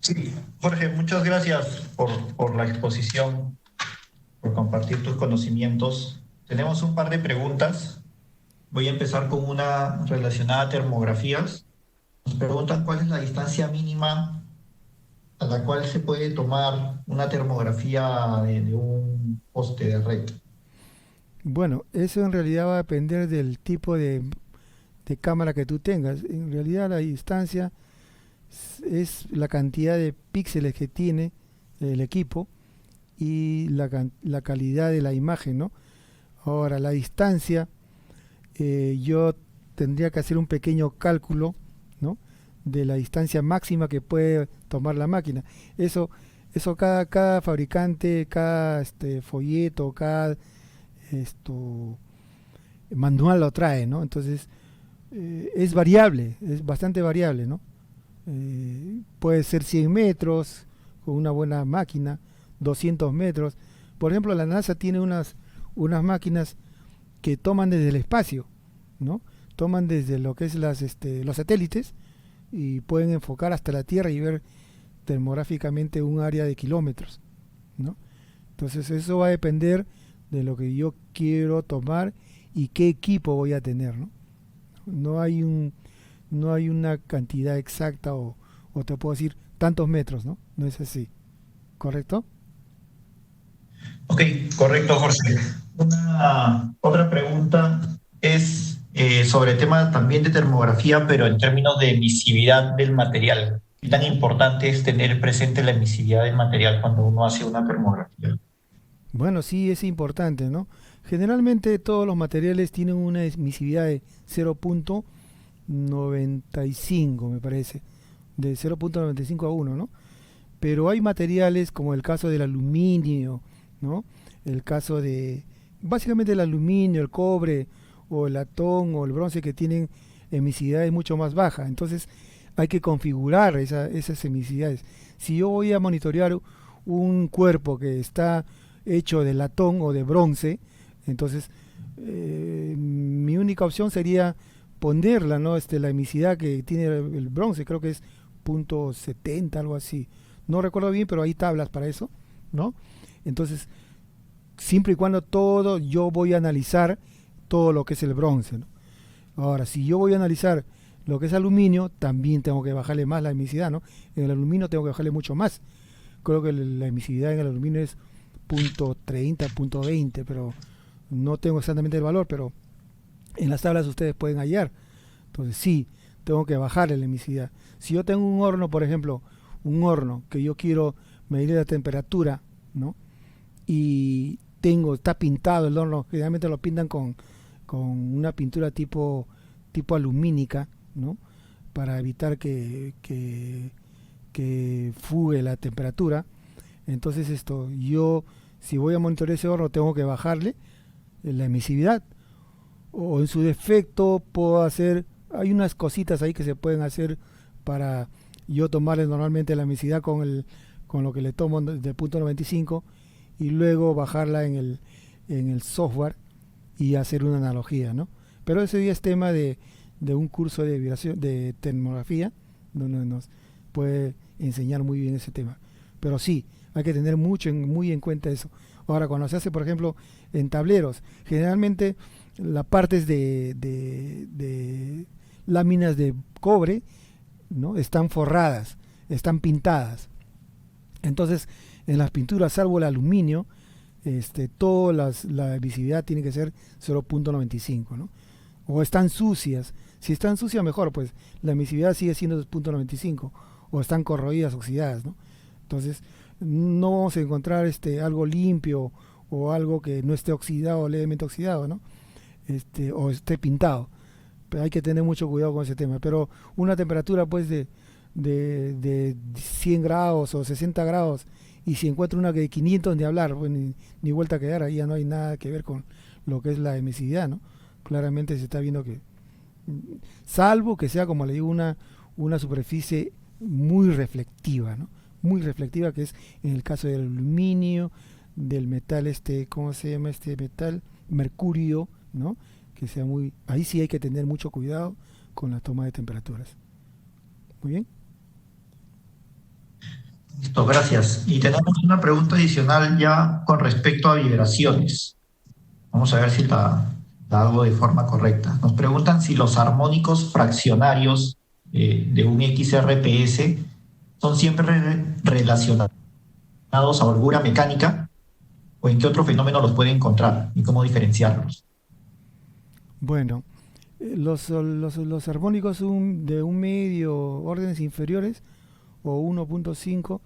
Sí, Jorge, muchas gracias por la exposición, por compartir tus conocimientos. Tenemos un par de preguntas. Voy a empezar con una relacionada a termografías. Nos preguntan cuál es la distancia mínima a la cual se puede tomar una termografía de un poste de red. Bueno, eso en realidad va a depender del tipo de cámara que tú tengas. En realidad la distancia es la cantidad de píxeles que tiene el equipo y la calidad de la imagen, ¿no? Ahora, la distancia, yo tendría que hacer un pequeño cálculo, ¿no? De la distancia máxima que puede tomar la máquina. Eso cada fabricante, cada folleto, cada manual lo trae, ¿no? Entonces, es variable, es bastante variable, ¿no? Puede ser 100 metros con una buena máquina, 200 metros. Por ejemplo, la NASA tiene unas máquinas que toman desde el espacio, ¿no? Toman desde lo que es los satélites y pueden enfocar hasta la Tierra y ver termográficamente un área de kilómetros, ¿no? Entonces eso va a depender de lo que yo quiero tomar y qué equipo voy a tener, ¿no? No hay una cantidad exacta o te puedo decir tantos metros, ¿no? No es así. ¿Correcto? Ok, correcto, Jorge. Otra pregunta es sobre el tema también de termografía, pero en términos de emisividad del material. ¿Qué tan importante es tener presente la emisividad del material cuando uno hace una termografía? Bueno, sí, es importante, ¿no? Generalmente todos los materiales tienen una emisividad de 0.2 0.95 me parece, de 0.95 a 1, ¿no? Pero hay materiales como el caso del aluminio, ¿no? El caso de, básicamente el aluminio, el cobre, o el latón, o el bronce, que tienen emisividades mucho más bajas. Entonces hay que configurar esas emisividades. Si yo voy a monitorear un cuerpo que está hecho de latón o de bronce, entonces mi única opción sería ponerla, ¿no? La emisividad que tiene el bronce, creo que es 0.70, algo así. No recuerdo bien, pero hay tablas para eso, ¿no? Entonces, siempre y cuando yo voy a analizar todo lo que es el bronce, ¿no? Ahora, si yo voy a analizar lo que es aluminio, también tengo que bajarle más la emisividad, ¿no? En el aluminio tengo que bajarle mucho más. Creo que la emisividad en el aluminio es 0.30, 0.20, pero no tengo exactamente el valor, pero en las tablas ustedes pueden hallar. Entonces sí, tengo que bajarle la emisividad. Si yo tengo un horno, por ejemplo, un horno que yo quiero medir la temperatura, ¿no? Y está pintado el horno, generalmente lo pintan con una pintura tipo alumínica, ¿no? Para evitar que fugue la temperatura. Entonces yo, si voy a monitorear ese horno, tengo que bajarle la emisividad, o en su defecto puedo hacer, hay unas cositas ahí que se pueden hacer para yo tomarle normalmente la emisividad con lo que le tomo de 0.95 y luego bajarla en el software y hacer una analogía, ¿no? Pero ese día es tema de un curso de vibración, de termografía, donde nos puede enseñar muy bien ese tema. Pero sí, hay que tener muy en cuenta eso. Ahora, cuando se hace, por ejemplo, en tableros, generalmente las partes de láminas de cobre, ¿no? Están forradas, están pintadas. Entonces, en las pinturas, salvo el aluminio, toda la visibilidad tiene que ser 0.95, ¿no? O están sucias. Si están sucias, mejor, pues la emisividad sigue siendo 0.95, o están corroídas, oxidadas, ¿no? Entonces, no vamos a encontrar algo limpio o algo que no esté oxidado, levemente oxidado, ¿no? O esté pintado. Pero hay que tener mucho cuidado con ese tema. Pero una temperatura, pues, de 100 grados o 60 grados, y si encuentro una que de 500, ni hablar, pues, ni vuelta a quedar, ahí ya no hay nada que ver con lo que es la emisividad, ¿no? Claramente se está viendo que, salvo que sea, como le digo, una superficie muy reflectiva, ¿no? Muy reflectiva, que es en el caso del aluminio, del metal, ¿cómo se llama este metal? Mercurio, ¿no? Que sea ahí sí hay que tener mucho cuidado con la toma de temperaturas. Muy bien. Listo, gracias. Y tenemos una pregunta adicional ya con respecto a vibraciones. Vamos a ver si la hago de forma correcta. Nos preguntan si los armónicos fraccionarios de un XRPS son siempre relacionados a holgura mecánica, o en qué otro fenómeno los puede encontrar y cómo diferenciarlos. Bueno, los armónicos de un medio, órdenes inferiores, o 1.5,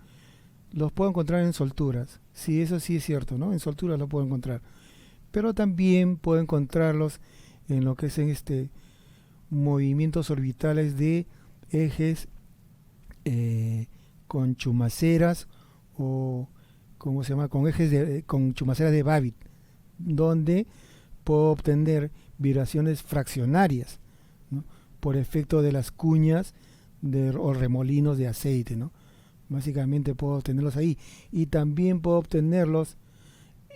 los puedo encontrar en solturas. Sí, eso sí es cierto, ¿no? En solturas lo puedo encontrar. Pero también puedo encontrarlos en lo que es movimientos orbitales de ejes con chumaceras, o ¿cómo se llama? Con chumaceras de Babbitt, donde puedo obtener vibraciones fraccionarias, ¿no? Por efecto de las cuñas o remolinos de aceite, ¿no? Básicamente puedo obtenerlos ahí, y también puedo obtenerlos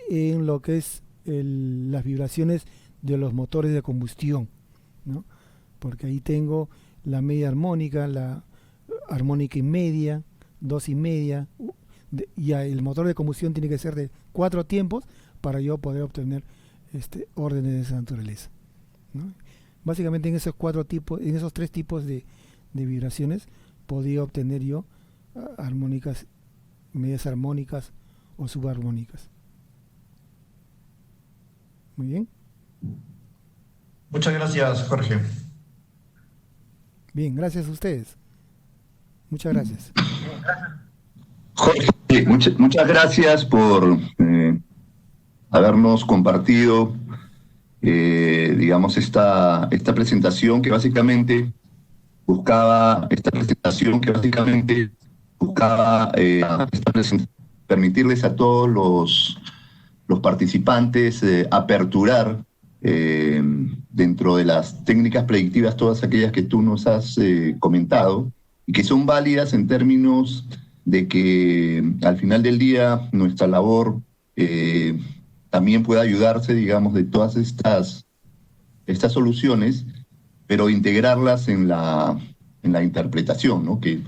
en lo que es las vibraciones de los motores de combustión, ¿no? Porque ahí tengo la media armónica, la armónica y media, 2.5, y el motor de combustión tiene que ser de 4 tiempos para yo poder obtener órdenes de esa naturaleza, ¿no? Básicamente en esos 3 tipos de vibraciones podía obtener yo armónicas, medias armónicas o subarmónicas. Muy bien. Muchas gracias, Jorge. Bien, gracias a ustedes. Muchas gracias. Jorge, muchas gracias por habernos compartido digamos, esta presentación que básicamente buscaba permitirles a todos los participantes aperturar dentro de las técnicas predictivas todas aquellas que tú nos has comentado y que son válidas en términos de que al final del día nuestra labor también puede ayudarse, digamos, de todas estas soluciones, pero integrarlas en la interpretación, ¿no? Que,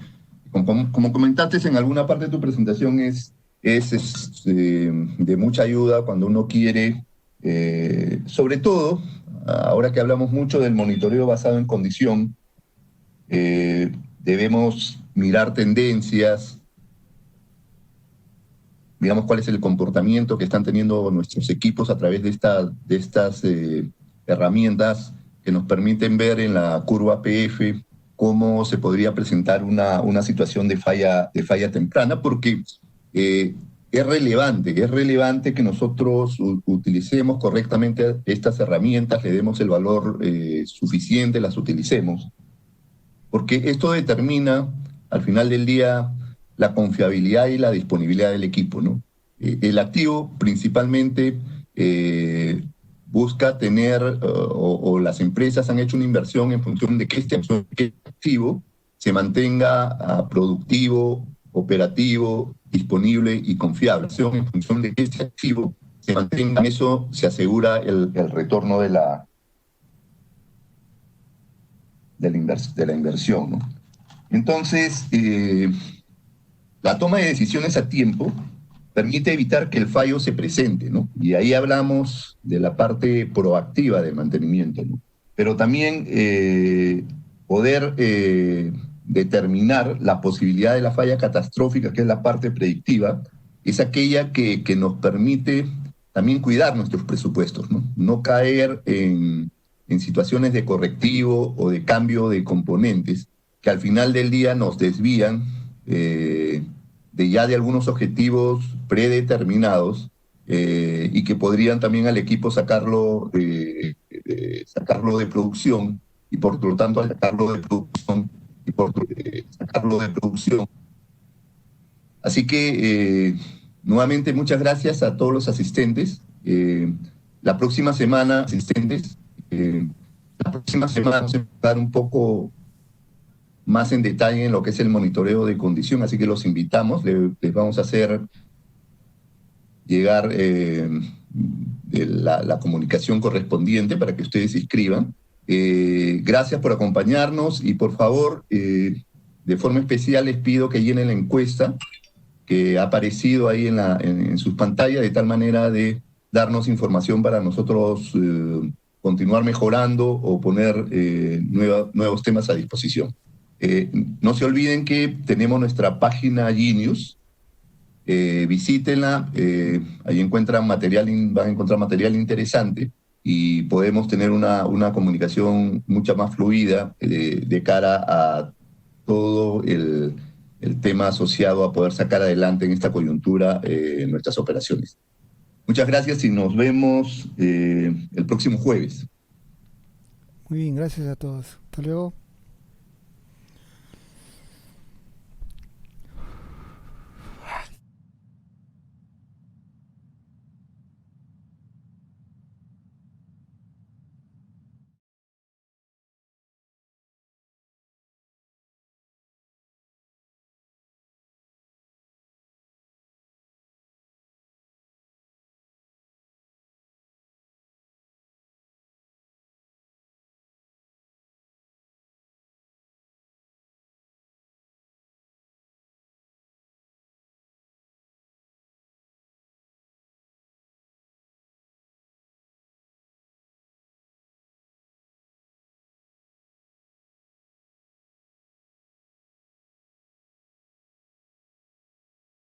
como comentaste en alguna parte de tu presentación, es de mucha ayuda cuando uno quiere, sobre todo, ahora que hablamos mucho del monitoreo basado en condición, debemos mirar tendencias, digamos, cuál es el comportamiento que están teniendo nuestros equipos a través de estas herramientas que nos permiten ver en la curva PF cómo se podría presentar una situación de falla temprana, porque es relevante que nosotros utilicemos correctamente estas herramientas, le demos el valor suficiente, las utilicemos, porque esto determina, al final del día, la confiabilidad y la disponibilidad del equipo, ¿no? El activo principalmente busca tener, o las empresas han hecho una inversión en función de que este activo se mantenga productivo, operativo, disponible y confiable. En función de que este activo se mantenga, eso se asegura el retorno de la inversión, ¿no? Entonces, la toma de decisiones a tiempo permite evitar que el fallo se presente, ¿no? Y ahí hablamos de la parte proactiva del mantenimiento, ¿no? Pero también poder determinar la posibilidad de la falla catastrófica, que es la parte predictiva, es aquella que nos permite también cuidar nuestros presupuestos, ¿no? No caer en situaciones de correctivo o de cambio de componentes que al final del día nos desvían de algunos objetivos predeterminados y que podrían también al equipo sacarlo de producción, y por lo tanto al sacarlo de producción. Así que nuevamente muchas gracias a todos los asistentes. La próxima semana vamos a entrar un poco más en detalle en lo que es el monitoreo de condición, así que los invitamos, les vamos a hacer llegar la comunicación correspondiente para que ustedes se inscriban. Gracias por acompañarnos y por favor, de forma especial les pido que llenen la encuesta que ha aparecido ahí en sus pantallas, de tal manera de darnos información para nosotros continuar mejorando o poner nuevos temas a disposición. No se olviden que tenemos nuestra página Genius, visítenla, ahí van a encontrar material interesante y podemos tener una comunicación mucha más fluida de cara a todo el tema asociado a poder sacar adelante en esta coyuntura nuestras operaciones. Muchas gracias y nos vemos el próximo jueves. Muy bien, gracias a todos. Hasta luego.